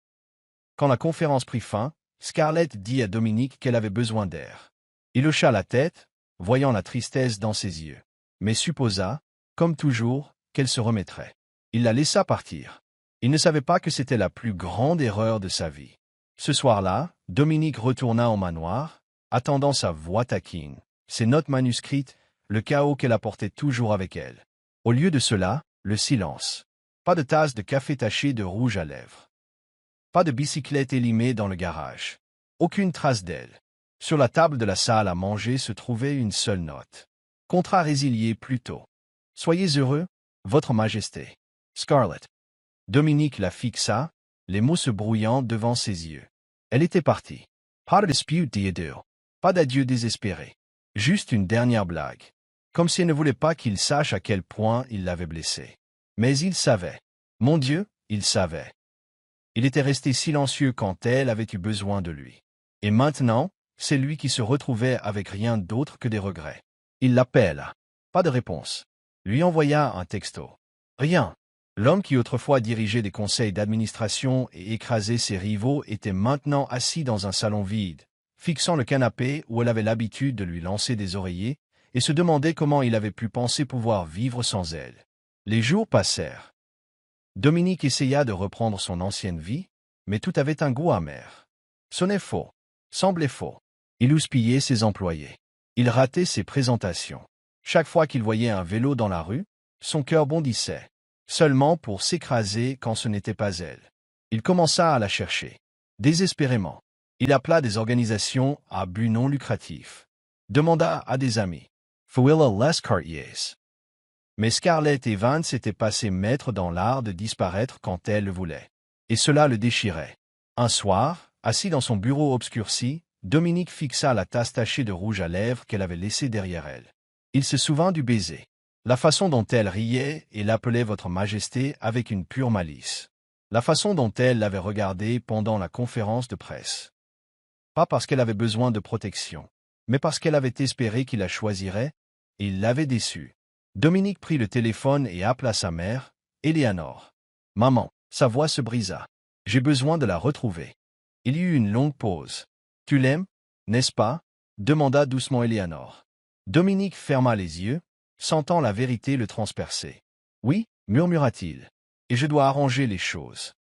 Speaker 1: Quand la conférence prit fin, Scarlett dit à Dominique qu'elle avait besoin d'air. Il hocha la tête, voyant la tristesse dans ses yeux, mais supposa, comme toujours, qu'elle se remettrait. Il la laissa partir. Il ne savait pas que c'était la plus grande erreur de sa vie. Ce soir-là, Dominique retourna au manoir, attendant sa voix taquine, ses notes manuscrites, le chaos qu'elle apportait toujours avec elle. Au lieu de cela, le silence. Pas de tasse de café taché de rouge à lèvres. Pas de bicyclette élimée dans le garage. Aucune trace d'elle. Sur la table de la salle à manger se trouvait une seule note. Contrat résilié plus tôt. Soyez heureux, Votre Majesté. Scarlett. Dominique la fixa, les mots se brouillant devant ses yeux. Elle était partie. Pas de dispute d'adieu. Pas d'adieu désespéré. Juste une dernière blague. Comme si elle ne voulait pas qu'il sache à quel point il l'avait blessé. Mais il savait. Mon Dieu, il savait. Il était resté silencieux quand elle avait eu besoin de lui. Et maintenant, c'est lui qui se retrouvait avec rien d'autre que des regrets. Il l'appela. Pas de réponse. Lui envoya un texto. Rien. L'homme qui autrefois dirigeait des conseils d'administration et écrasait ses rivaux était maintenant assis dans un salon vide, fixant le canapé où elle avait l'habitude de lui lancer des oreillers, et se demandait comment il avait pu penser pouvoir vivre sans elle. Les jours passèrent. Dominique essaya de reprendre son ancienne vie, mais tout avait un goût amer. Sonnait faux, semblait faux. Il houspillait ses employés. Il ratait ses présentations. Chaque fois qu'il voyait un vélo dans la rue, son cœur bondissait, seulement pour s'écraser quand ce n'était pas elle. Il commença à la chercher. Désespérément. Il appela des organisations à but non lucratif. Demanda à des amis. Fouilla les quartiers. Mais Scarlett Evans s'était passé maître dans l'art de disparaître quand elle le voulait. Et cela le déchirait. Un soir, assis dans son bureau obscurci, Dominique fixa la tasse tachée de rouge à lèvres qu'elle avait laissée derrière elle. Il se souvint du baiser. La façon dont elle riait et l'appelait Votre Majesté avec une pure malice. La façon dont elle l'avait regardé pendant la conférence de presse. Pas parce qu'elle avait besoin de protection, mais parce qu'elle avait espéré qu'il la choisirait, et il l'avait déçue. Dominique prit le téléphone et appela sa mère, Eleanor. « Maman !» Sa voix se brisa. « J'ai besoin de la retrouver. » Il y eut une longue pause. « Tu l'aimes, n'est-ce pas ?» demanda doucement Eleanor. Dominique ferma les yeux, sentant la vérité le transpercer. « Oui, murmura-t-il. Et je dois arranger les choses. »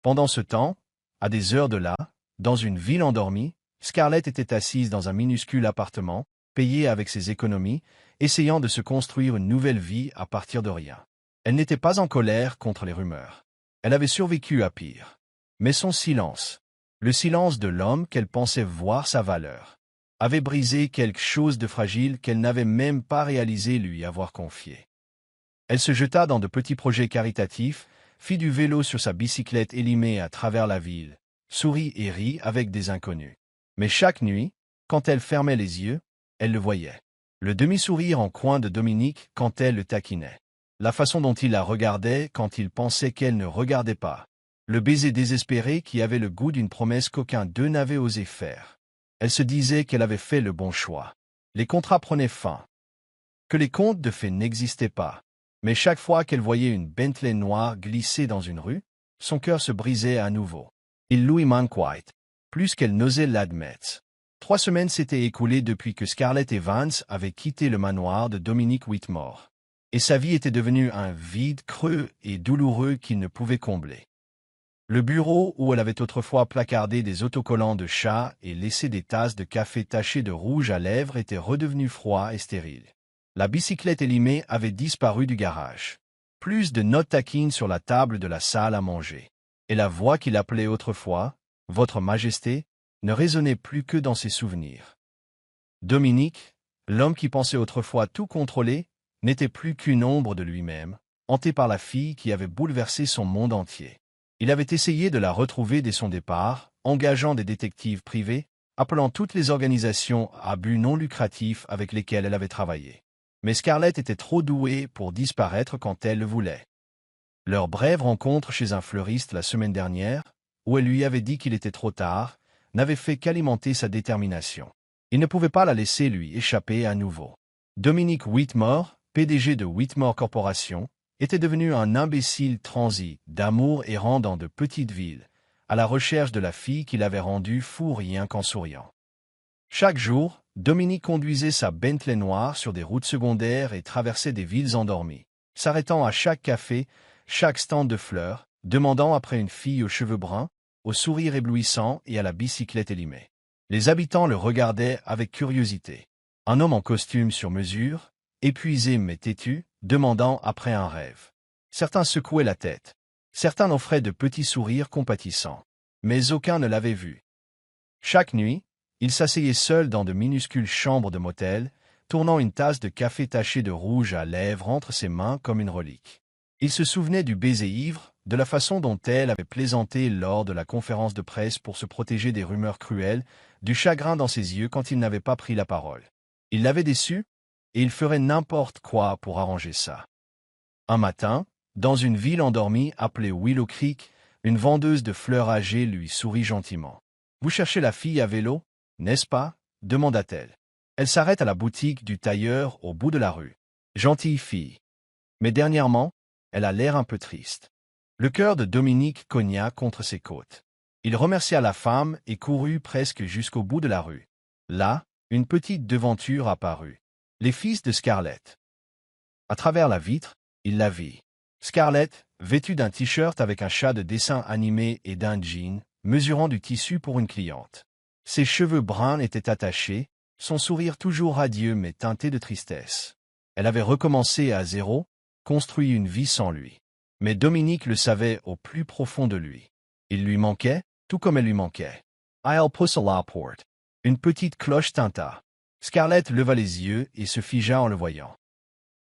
Speaker 1: Pendant ce temps, à des heures de là, dans une ville endormie, Scarlett était assise dans un minuscule appartement, payé avec ses économies, essayant de se construire une nouvelle vie à partir de rien. Elle n'était pas en colère contre les rumeurs. Elle avait survécu à pire. Mais son silence, le silence de l'homme qu'elle pensait voir sa valeur, avait brisé quelque chose de fragile qu'elle n'avait même pas réalisé lui avoir confié. Elle se jeta dans de petits projets caritatifs, fit du vélo sur sa bicyclette élimée à travers la ville, sourit et rit avec des inconnus. Mais chaque nuit, quand elle fermait les yeux, elle le voyait. Le demi-sourire en coin de Dominique quand elle le taquinait. La façon dont il la regardait quand il pensait qu'elle ne regardait pas. Le baiser désespéré qui avait le goût d'une promesse qu'aucun d'eux n'avait osé faire. Elle se disait qu'elle avait fait le bon choix. Les contrats prenaient fin. Que les contes de fées n'existaient pas. Mais chaque fois qu'elle voyait une Bentley noire glisser dans une rue, son cœur se brisait à nouveau. Il lui manquait, plus qu'elle n'osait l'admettre. 3 semaines s'étaient écoulées depuis que Scarlett Evans avait quitté le manoir de Dominique Whitmore. Et sa vie était devenue un vide creux et douloureux qu'il ne pouvait combler. Le bureau où elle avait autrefois placardé des autocollants de chat et laissé des tasses de café tachées de rouge à lèvres était redevenu froid et stérile. La bicyclette élimée avait disparu du garage. Plus de notes taquines sur la table de la salle à manger. Et la voix qu'il appelait autrefois, Votre Majesté, ne résonnait plus que dans ses souvenirs. Dominique, l'homme qui pensait autrefois tout contrôler, n'était plus qu'une ombre de lui-même, hanté par la fille qui avait bouleversé son monde entier. Il avait essayé de la retrouver dès son départ, engageant des détectives privés, appelant toutes les organisations à but non lucratif avec lesquelles elle avait travaillé. Mais Scarlett était trop douée pour disparaître quand elle le voulait. Leur brève rencontre chez un fleuriste la semaine dernière, où elle lui avait dit qu'il était trop tard, n'avait fait qu'alimenter sa détermination. Il ne pouvait pas la laisser lui échapper à nouveau. Dominique Whitmore, PDG de Whitmore Corporation, était devenu un imbécile transi d'amour errant dans de petites villes, à la recherche de la fille qui l'avait rendu fou rien qu'en souriant. Chaque jour, Dominique conduisait sa Bentley noire sur des routes secondaires et traversait des villes endormies, s'arrêtant à chaque café, chaque stand de fleurs, demandant après une fille aux cheveux bruns, au sourire éblouissant et à la bicyclette élimée. Les habitants le regardaient avec curiosité. Un homme en costume sur mesure, épuisé mais têtu, demandant après un rêve. Certains secouaient la tête. Certains offraient de petits sourires compatissants. Mais aucun ne l'avait vu. Chaque nuit, il s'asseyait seul dans de minuscules chambres de motel, tournant une tasse de café taché de rouge à lèvres entre ses mains comme une relique. Il se souvenait du baiser ivre, de la façon dont elle avait plaisanté lors de la conférence de presse pour se protéger des rumeurs cruelles, du chagrin dans ses yeux quand il n'avait pas pris la parole. Il l'avait déçu, et il ferait n'importe quoi pour arranger ça. Un matin, dans une ville endormie appelée Willow Creek, une vendeuse de fleurs âgée lui sourit gentiment. « Vous cherchez la fille à vélo, n'est-ce pas » demanda-t-elle. Elle s'arrête à la boutique du tailleur au bout de la rue. Gentille fille. Mais dernièrement, elle a l'air un peu triste. Le cœur de Dominique cogna contre ses côtes. Il remercia la femme et courut presque jusqu'au bout de la rue. Là, une petite devanture apparut. Les fils de Scarlett. À travers la vitre, il la vit. Scarlett, vêtue d'un t-shirt avec un chat de dessin animé et d'un jean, mesurant du tissu pour une cliente. Ses cheveux bruns étaient attachés, son sourire toujours radieux mais teinté de tristesse. Elle avait recommencé à zéro, construit une vie sans lui. Mais Dominique le savait au plus profond de lui. Il lui manquait, tout comme elle lui manquait. I'll push a la porte. Une petite cloche tinta. Scarlett leva les yeux et se figea en le voyant.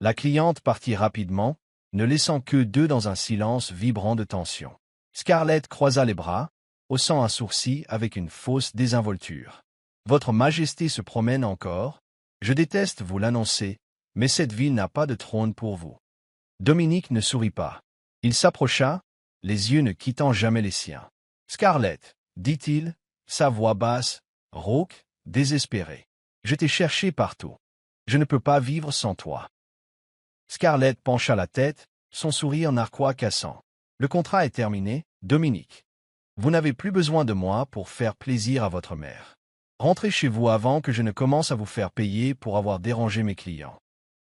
Speaker 1: La cliente partit rapidement, ne laissant que deux dans un silence vibrant de tension. Scarlett croisa les bras, haussant un sourcil avec une fausse désinvolture. « Votre Majesté se promène encore. Je déteste vous l'annoncer, mais cette ville n'a pas de trône pour vous. » Dominique ne sourit pas. Il s'approcha, les yeux ne quittant jamais les siens. « Scarlett, dit-il, sa voix basse, rauque, désespérée. Je t'ai cherché partout. Je ne peux pas vivre sans toi. » Scarlett pencha la tête, son sourire narquois cassant. « Le contrat est terminé, Dominique. Vous n'avez plus besoin de moi pour faire plaisir à votre mère. Rentrez chez vous avant que je ne commence à vous faire payer pour avoir dérangé mes clients. »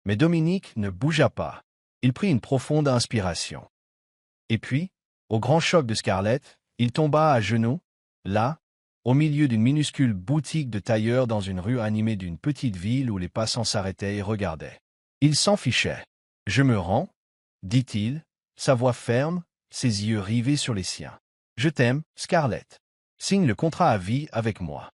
Speaker 1: Mais Dominique ne bougea pas. Il prit une profonde inspiration. Et puis, au grand choc de Scarlett, il tomba à genoux, là, au milieu d'une minuscule boutique de tailleur dans une rue animée d'une petite ville où les passants s'arrêtaient et regardaient. Il s'en fichait. « Je me rends, » dit-il, sa voix ferme, ses yeux rivés sur les siens. « Je t'aime, Scarlett. Signe le contrat à vie avec moi. »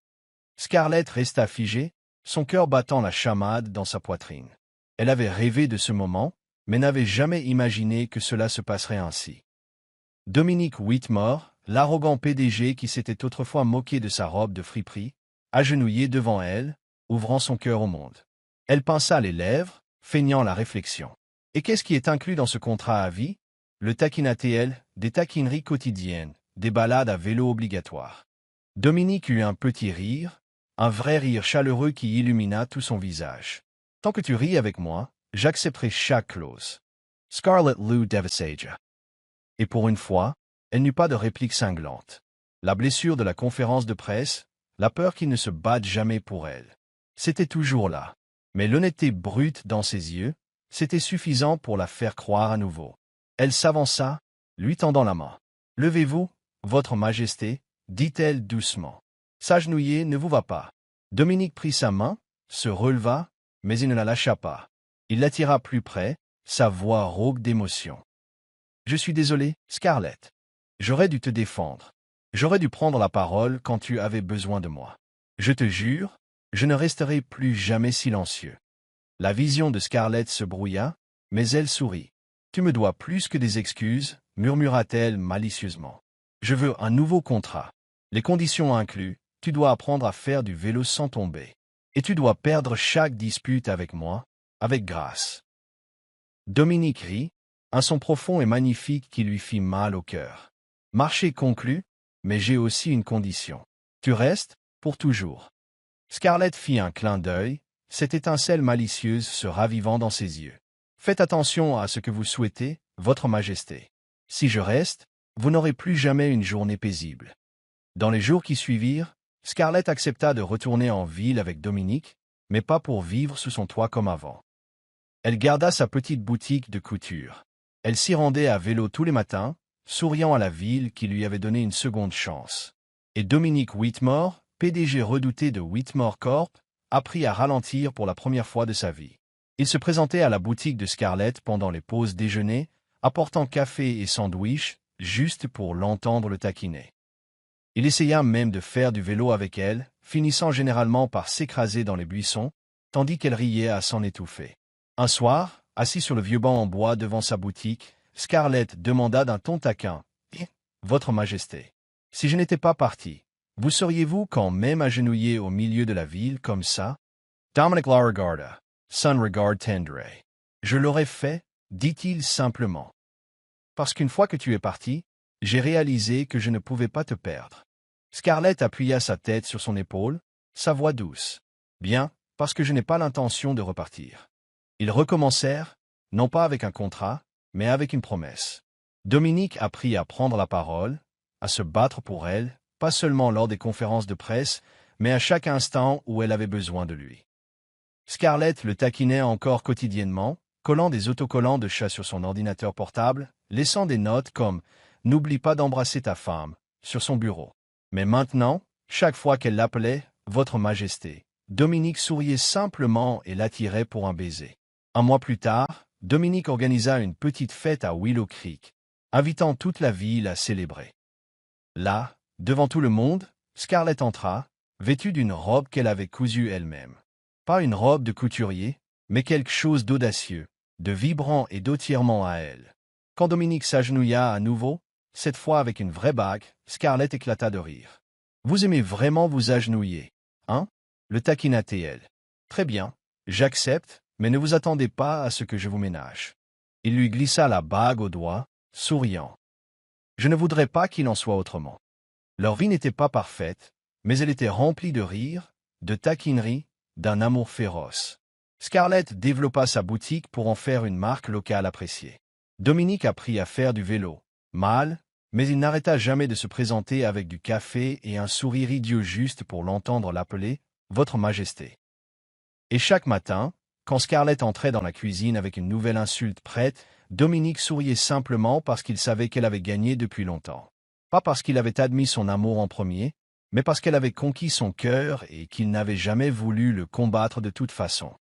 Speaker 1: Scarlett resta figée, son cœur battant la chamade dans sa poitrine. Elle avait rêvé de ce moment, mais n'avait jamais imaginé que cela se passerait ainsi. Dominique Whitmore, l'arrogant PDG qui s'était autrefois moqué de sa robe de friperie, agenouillé devant elle, ouvrant son cœur au monde. Elle pinça les lèvres, feignant la réflexion. Et qu'est-ce qui est inclus dans ce contrat à vie? Le taquina-TL, des taquineries quotidiennes, des balades à vélo obligatoires. Dominique eut un petit rire, un vrai rire chaleureux qui illumina tout son visage. Tant que tu ris avec moi, j'accepterai chaque clause. Scarlett Lou Devasaja. Et pour une fois, elle n'eut pas de réplique cinglante. La blessure de la conférence de presse, la peur qu'il ne se batte jamais pour elle. C'était toujours là. Mais l'honnêteté brute dans ses yeux, c'était suffisant pour la faire croire à nouveau. Elle s'avança, lui tendant la main. « Levez-vous, votre Majesté, » dit-elle doucement. « S'agenouiller ne vous va pas. » Dominique prit sa main, se releva, mais il ne la lâcha pas. Il l'attira plus près, sa voix rauque d'émotion. « Je suis désolé, Scarlett. J'aurais dû te défendre. J'aurais dû prendre la parole quand tu avais besoin de moi. Je te jure, Je ne resterai plus jamais silencieux. La vision de Scarlett se brouilla, mais elle sourit. Tu me dois plus que des excuses, murmura-t-elle malicieusement. Je veux un nouveau contrat. Les conditions incluent, tu dois apprendre à faire du vélo sans tomber. Et tu dois perdre chaque dispute avec moi, avec grâce. Dominique rit, un son profond et magnifique qui lui fit mal au cœur. Marché conclu, mais j'ai aussi une condition. Tu restes, pour toujours. Scarlett fit un clin d'œil, cette étincelle malicieuse se ravivant dans ses yeux. Faites attention à ce que vous souhaitez, Votre Majesté. Si je reste, vous n'aurez plus jamais une journée paisible. Dans les jours qui suivirent, Scarlett accepta de retourner en ville avec Dominique, mais pas pour vivre sous son toit comme avant. Elle garda sa petite boutique de couture. Elle s'y rendait à vélo tous les matins, souriant à la ville qui lui avait donné une seconde chance. Et Dominique Whitmore, PDG redouté de Whitmore Corp, apprit à ralentir pour la première fois de sa vie. Il se présentait à la boutique de Scarlett pendant les pauses déjeuner, apportant café et sandwich, juste pour l'entendre le taquiner. Il essaya même de faire du vélo avec elle, finissant généralement par s'écraser dans les buissons, tandis qu'elle riait à s'en étouffer. Un soir, assis sur le vieux banc en bois devant sa boutique, Scarlett demanda d'un ton taquin, « Votre Majesté, si je n'étais pas parti, vous seriez-vous quand même agenouillé au milieu de la ville comme ça ?» Dominic la regarda, son regard tendre. « Je l'aurais fait, dit-il simplement. Parce qu'une fois que tu es parti, j'ai réalisé que je ne pouvais pas te perdre. » Scarlett appuya sa tête sur son épaule, sa voix douce. « Bien, parce que je n'ai pas l'intention de repartir. » Ils recommencèrent, non pas avec un contrat, mais avec une promesse. Dominique apprit à prendre la parole, à se battre pour elle, pas seulement lors des conférences de presse, mais à chaque instant où elle avait besoin de lui. Scarlett le taquinait encore quotidiennement, collant des autocollants de chat sur son ordinateur portable, laissant des notes comme « N'oublie pas d'embrasser ta femme » sur son bureau. Mais maintenant, chaque fois qu'elle l'appelait « Votre Majesté », Dominique souriait simplement et l'attirait pour un baiser. Un mois plus tard, Dominique organisa une petite fête à Willow Creek, invitant toute la ville à célébrer. Là, devant tout le monde, Scarlett entra, vêtue d'une robe qu'elle avait cousue elle-même. Pas une robe de couturier, mais quelque chose d'audacieux, de vibrant et d'autirement à elle. Quand Dominique s'agenouilla à nouveau, cette fois avec une vraie bague, Scarlett éclata de rire. « Vous aimez vraiment vous agenouiller, hein ?» le taquina-t-elle. « Très bien, j'accepte, mais ne vous attendez pas à ce que je vous ménage. » Il lui glissa la bague au doigt, souriant. « Je ne voudrais pas qu'il en soit autrement. » Leur vie n'était pas parfaite, mais elle était remplie de rires, de taquineries, d'un amour féroce. Scarlett développa sa boutique pour en faire une marque locale appréciée. Dominique apprit à faire du vélo, mal, mais il n'arrêta jamais de se présenter avec du café et un sourire idiot juste pour l'entendre l'appeler « Votre Majesté ». Et chaque matin, quand Scarlett entrait dans la cuisine avec une nouvelle insulte prête, Dominique souriait simplement parce qu'il savait qu'elle avait gagné depuis longtemps. Pas parce qu'il avait admis son amour en premier, mais parce qu'elle avait conquis son cœur et qu'il n'avait jamais voulu le combattre de toute façon.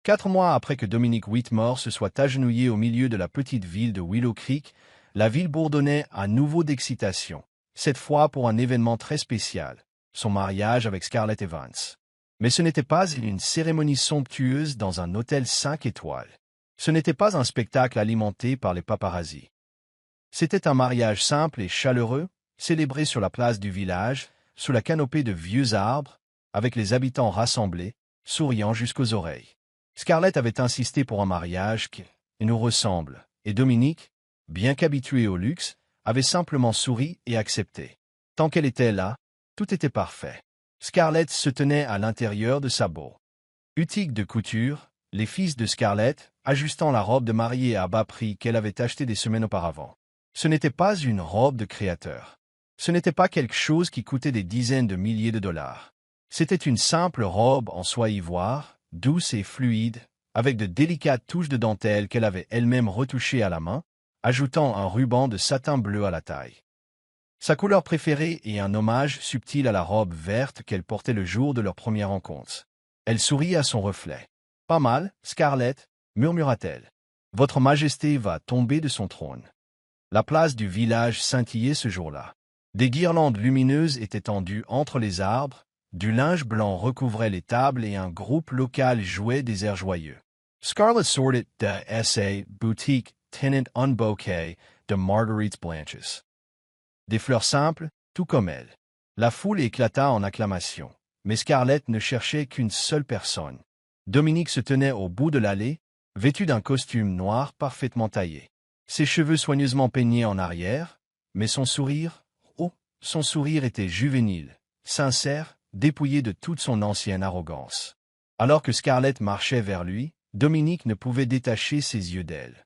Speaker 1: 4 mois après que Dominique Whitmore se soit agenouillé au milieu de la petite ville de Willow Creek, la ville bourdonnait à nouveau d'excitation, cette fois pour un événement très spécial, son mariage avec Scarlett Evans. Mais ce n'était pas une cérémonie somptueuse dans un hôtel 5 étoiles. Ce n'était pas un spectacle alimenté par les paparazzis. C'était un mariage simple et chaleureux, célébré sur la place du village, sous la canopée de vieux arbres, avec les habitants rassemblés, souriant jusqu'aux oreilles. Scarlett avait insisté pour un mariage qui nous ressemble, et Dominique, bien qu'habitué au luxe, avait simplement souri et accepté. Tant qu'elle était là, tout était parfait. Scarlett se tenait à l'intérieur de sa boutique de couture, les fils de Scarlett, ajustant la robe de mariée à bas prix qu'elle avait achetée des semaines auparavant. Ce n'était pas une robe de créateur. Ce n'était pas quelque chose qui coûtait des dizaines de milliers de dollars. C'était une simple robe en soie ivoire, douce et fluide, avec de délicates touches de dentelle qu'elle avait elle-même retouchées à la main, ajoutant un ruban de satin bleu à la taille. Sa couleur préférée et un hommage subtil à la robe verte qu'elle portait le jour de leur première rencontre. Elle sourit à son reflet. « Pas mal, Scarlett, » murmura-t-elle. « Votre Majesté va tomber de son trône. » La place du village scintillait ce jour-là. Des guirlandes lumineuses étaient tendues entre les arbres, du linge blanc recouvrait les tables et un groupe local jouait des airs joyeux. Scarlett sortait de sa boutique tenant un bouquet de marguerites blanches. Des fleurs simples, tout comme elle. La foule éclata en acclamations, mais Scarlett ne cherchait qu'une seule personne. Dominique se tenait au bout de l'allée, vêtu d'un costume noir parfaitement taillé. Ses cheveux soigneusement peignés en arrière, mais son sourire, oh, son sourire était juvénile, sincère, dépouillé de toute son ancienne arrogance. Alors que Scarlett marchait vers lui, Dominique ne pouvait détacher ses yeux d'elle.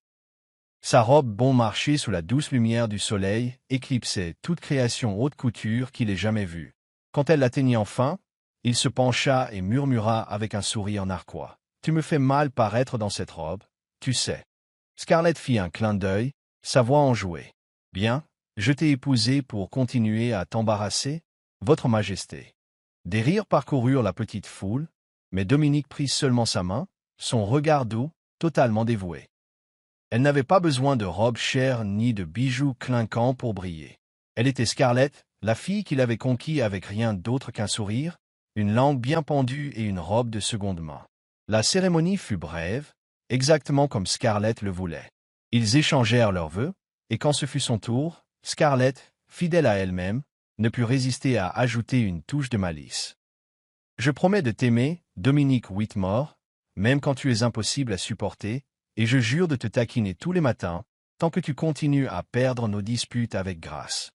Speaker 1: Sa robe bon marché sous la douce lumière du soleil éclipsait toute création haute couture qu'il ait jamais vue. Quand elle l'atteignit enfin, il se pencha et murmura avec un sourire narquois. « Tu me fais mal paraître dans cette robe, tu sais. » Scarlett fit un clin d'œil, sa voix enjouée. « Bien, je t'ai épousé pour continuer à t'embarrasser, Votre Majesté. » Des rires parcoururent la petite foule, mais Dominique prit seulement sa main, son regard doux, totalement dévoué. Elle n'avait pas besoin de robe chère ni de bijoux clinquants pour briller. Elle était Scarlett, la fille qu'il avait conquis avec rien d'autre qu'un sourire, une langue bien pendue et une robe de seconde main. La cérémonie fut brève, exactement comme Scarlett le voulait. Ils échangèrent leurs vœux, et quand ce fut son tour, Scarlett, fidèle à elle-même, ne put résister à ajouter une touche de malice. « Je promets de t'aimer, Dominique Whitmore, même quand tu es impossible à supporter, et je jure de te taquiner tous les matins, tant que tu continues à perdre nos disputes avec grâce. »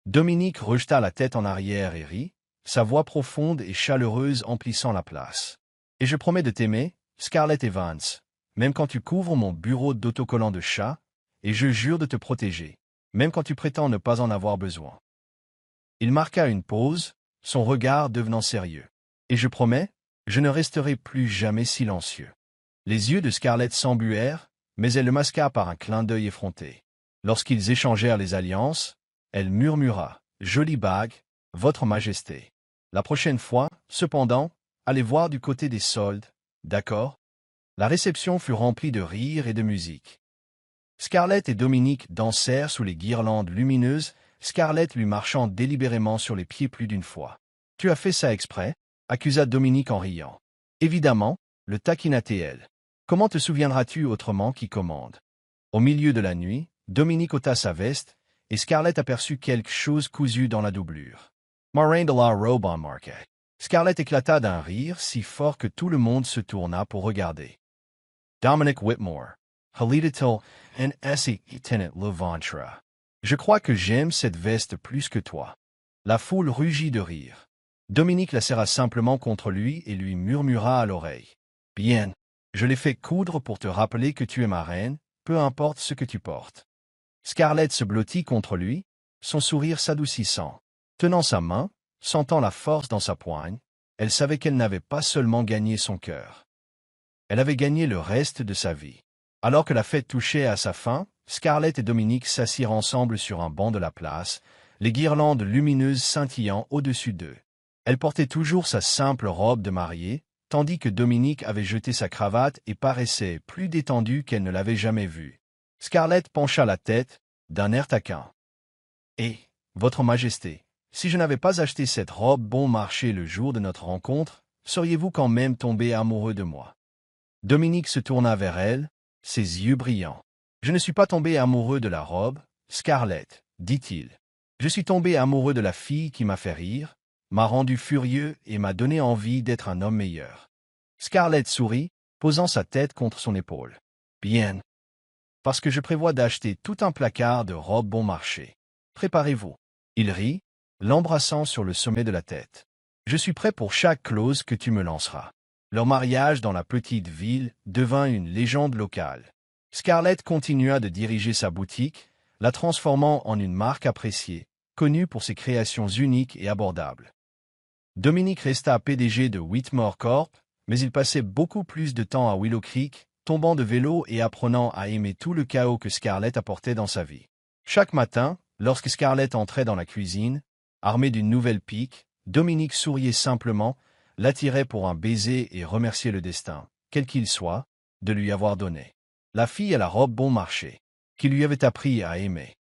Speaker 1: Dominique rejeta la tête en arrière et rit, sa voix profonde et chaleureuse emplissant la place. « Et je promets de t'aimer, Scarlett Evans, même quand tu couvres mon bureau d'autocollants de chat, et je jure de te protéger, même quand tu prétends ne pas en avoir besoin. » Il marqua une pause, son regard devenant sérieux. « Et je promets, je ne resterai plus jamais silencieux. » Les yeux de Scarlett s'embuèrent, mais elle le masqua par un clin d'œil effronté. Lorsqu'ils échangèrent les alliances, elle murmura « Jolie bague, Votre Majesté. La prochaine fois, cependant, allez voir du côté des soldes, d'accord ?» La réception fut remplie de rires et de musique. Scarlett et Dominique dansèrent sous les guirlandes lumineuses, Scarlett lui marchant délibérément sur les pieds plus d'une fois. « Tu as fait ça exprès ?» accusa Dominique en riant. « Évidemment, le taquina-t-elle. Comment te souviendras-tu autrement qui commande ?» Au milieu de la nuit, Dominique ôta sa veste, et Scarlett aperçut quelque chose cousu dans la doublure. Marin de la robe en marquet. Scarlett éclata d'un rire si fort que tout le monde se tourna pour regarder. Dominic Whitmore. Halitatil en esi tenet le ventre. Je crois que j'aime cette veste plus que toi. La foule rugit de rire. Dominique la serra simplement contre lui et lui murmura à l'oreille. Bien, je l'ai fait coudre pour te rappeler que tu es ma reine, peu importe ce que tu portes. Scarlett se blottit contre lui, son sourire s'adoucissant. Tenant sa main, sentant la force dans sa poigne, elle savait qu'elle n'avait pas seulement gagné son cœur. Elle avait gagné le reste de sa vie. Alors que la fête touchait à sa fin, Scarlett et Dominique s'assirent ensemble sur un banc de la place, les guirlandes lumineuses scintillant au-dessus d'eux. Elle portait toujours sa simple robe de mariée, tandis que Dominique avait jeté sa cravate et paraissait plus détendue qu'elle ne l'avait jamais vue. Scarlett pencha la tête, d'un air taquin. « Et, Votre Majesté, si je n'avais pas acheté cette robe bon marché le jour de notre rencontre, seriez-vous quand même tombé amoureux de moi ?» Dominique se tourna vers elle, ses yeux brillants. « Je ne suis pas tombé amoureux de la robe, Scarlett, dit-il. Je suis tombé amoureux de la fille qui m'a fait rire, m'a rendu furieux et m'a donné envie d'être un homme meilleur. » Scarlett sourit, posant sa tête contre son épaule. « Bien. Parce que je prévois d'acheter tout un placard de robes bon marché. Préparez-vous. » Il rit, l'embrassant sur le sommet de la tête. « Je suis prêt pour chaque clause que tu me lanceras. » Leur mariage dans la petite ville devint une légende locale. Scarlett continua de diriger sa boutique, la transformant en une marque appréciée, connue pour ses créations uniques et abordables. Dominique resta PDG de Whitmore Corp, mais il passait beaucoup plus de temps à Willow Creek, tombant de vélo et apprenant à aimer tout le chaos que Scarlett apportait dans sa vie. Chaque matin, lorsque Scarlett entrait dans la cuisine, armée d'une nouvelle pique, Dominique souriait simplement, l'attirait pour un baiser et remerciait le destin, quel qu'il soit, de lui avoir donné la fille à la robe bon marché, qui lui avait appris à aimer.